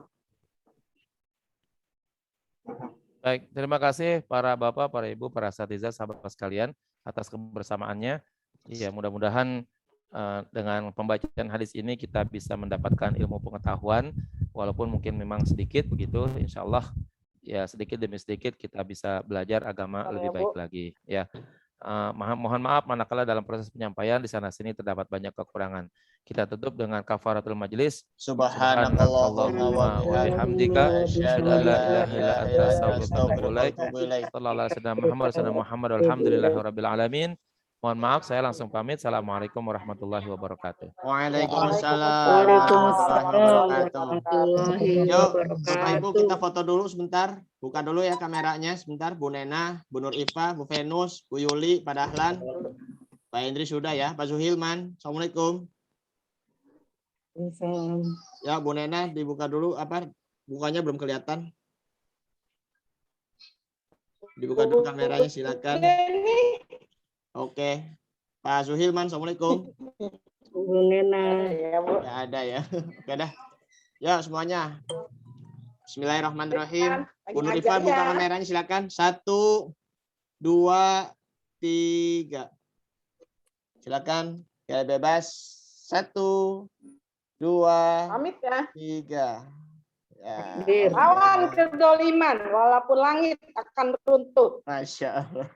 Baik, terima kasih para Bapak, para Ibu, para asatidzah, sahabat sekalian atas kebersamaannya. Ya, mudah-mudahan dengan pembacaan hadis ini kita bisa mendapatkan ilmu pengetahuan, walaupun mungkin memang sedikit begitu. Insya Allah ya sedikit demi sedikit kita bisa belajar agama lebih baik lagi. Ya, mohon maaf manakala dalam proses penyampaian di sana sini terdapat banyak kekurangan. Kita tutup dengan kafaratul majlis. Subhanakallahumma wa bihamdika asyhadu an la ilaha illa anta astaghfiruka wa atubu ilaik. Sallallahu alaihi Muhammad walhamdulillahirabbil alamin. Mohon maaf saya langsung pamit. Assalamualaikum warahmatullahi wabarakatuh. Waalaikumsalam warahmatullahi wabarakatuh. Yuk, Bapak Ibu kita foto dulu sebentar. Buka dulu ya kameranya sebentar. Bu Nena, Bu Nur Ifa, Bu Venus, Bu Yuli, Pak Dahlan. Pak Indri sudah ya. Pak Zuhilman. Assalamualaikum. Ya, Bu Nena dibuka dulu bukanya belum kelihatan. Dibuka dulu kameranya silakan. Oke. Pak Zuhilman, Assalamualaikum. Bu Nena. Ya, ada ya. Oke dah. Ya, semuanya. Bismillahirrahmanirrahim. Bu Nur Ifa buka kameranya silakan. 1, 2, 3. Silakan. Ya, bebas. 1, 2, Pamit ya. 3. Ya. Lawan kedoliman, walaupun langit akan runtuh. Masya Allah.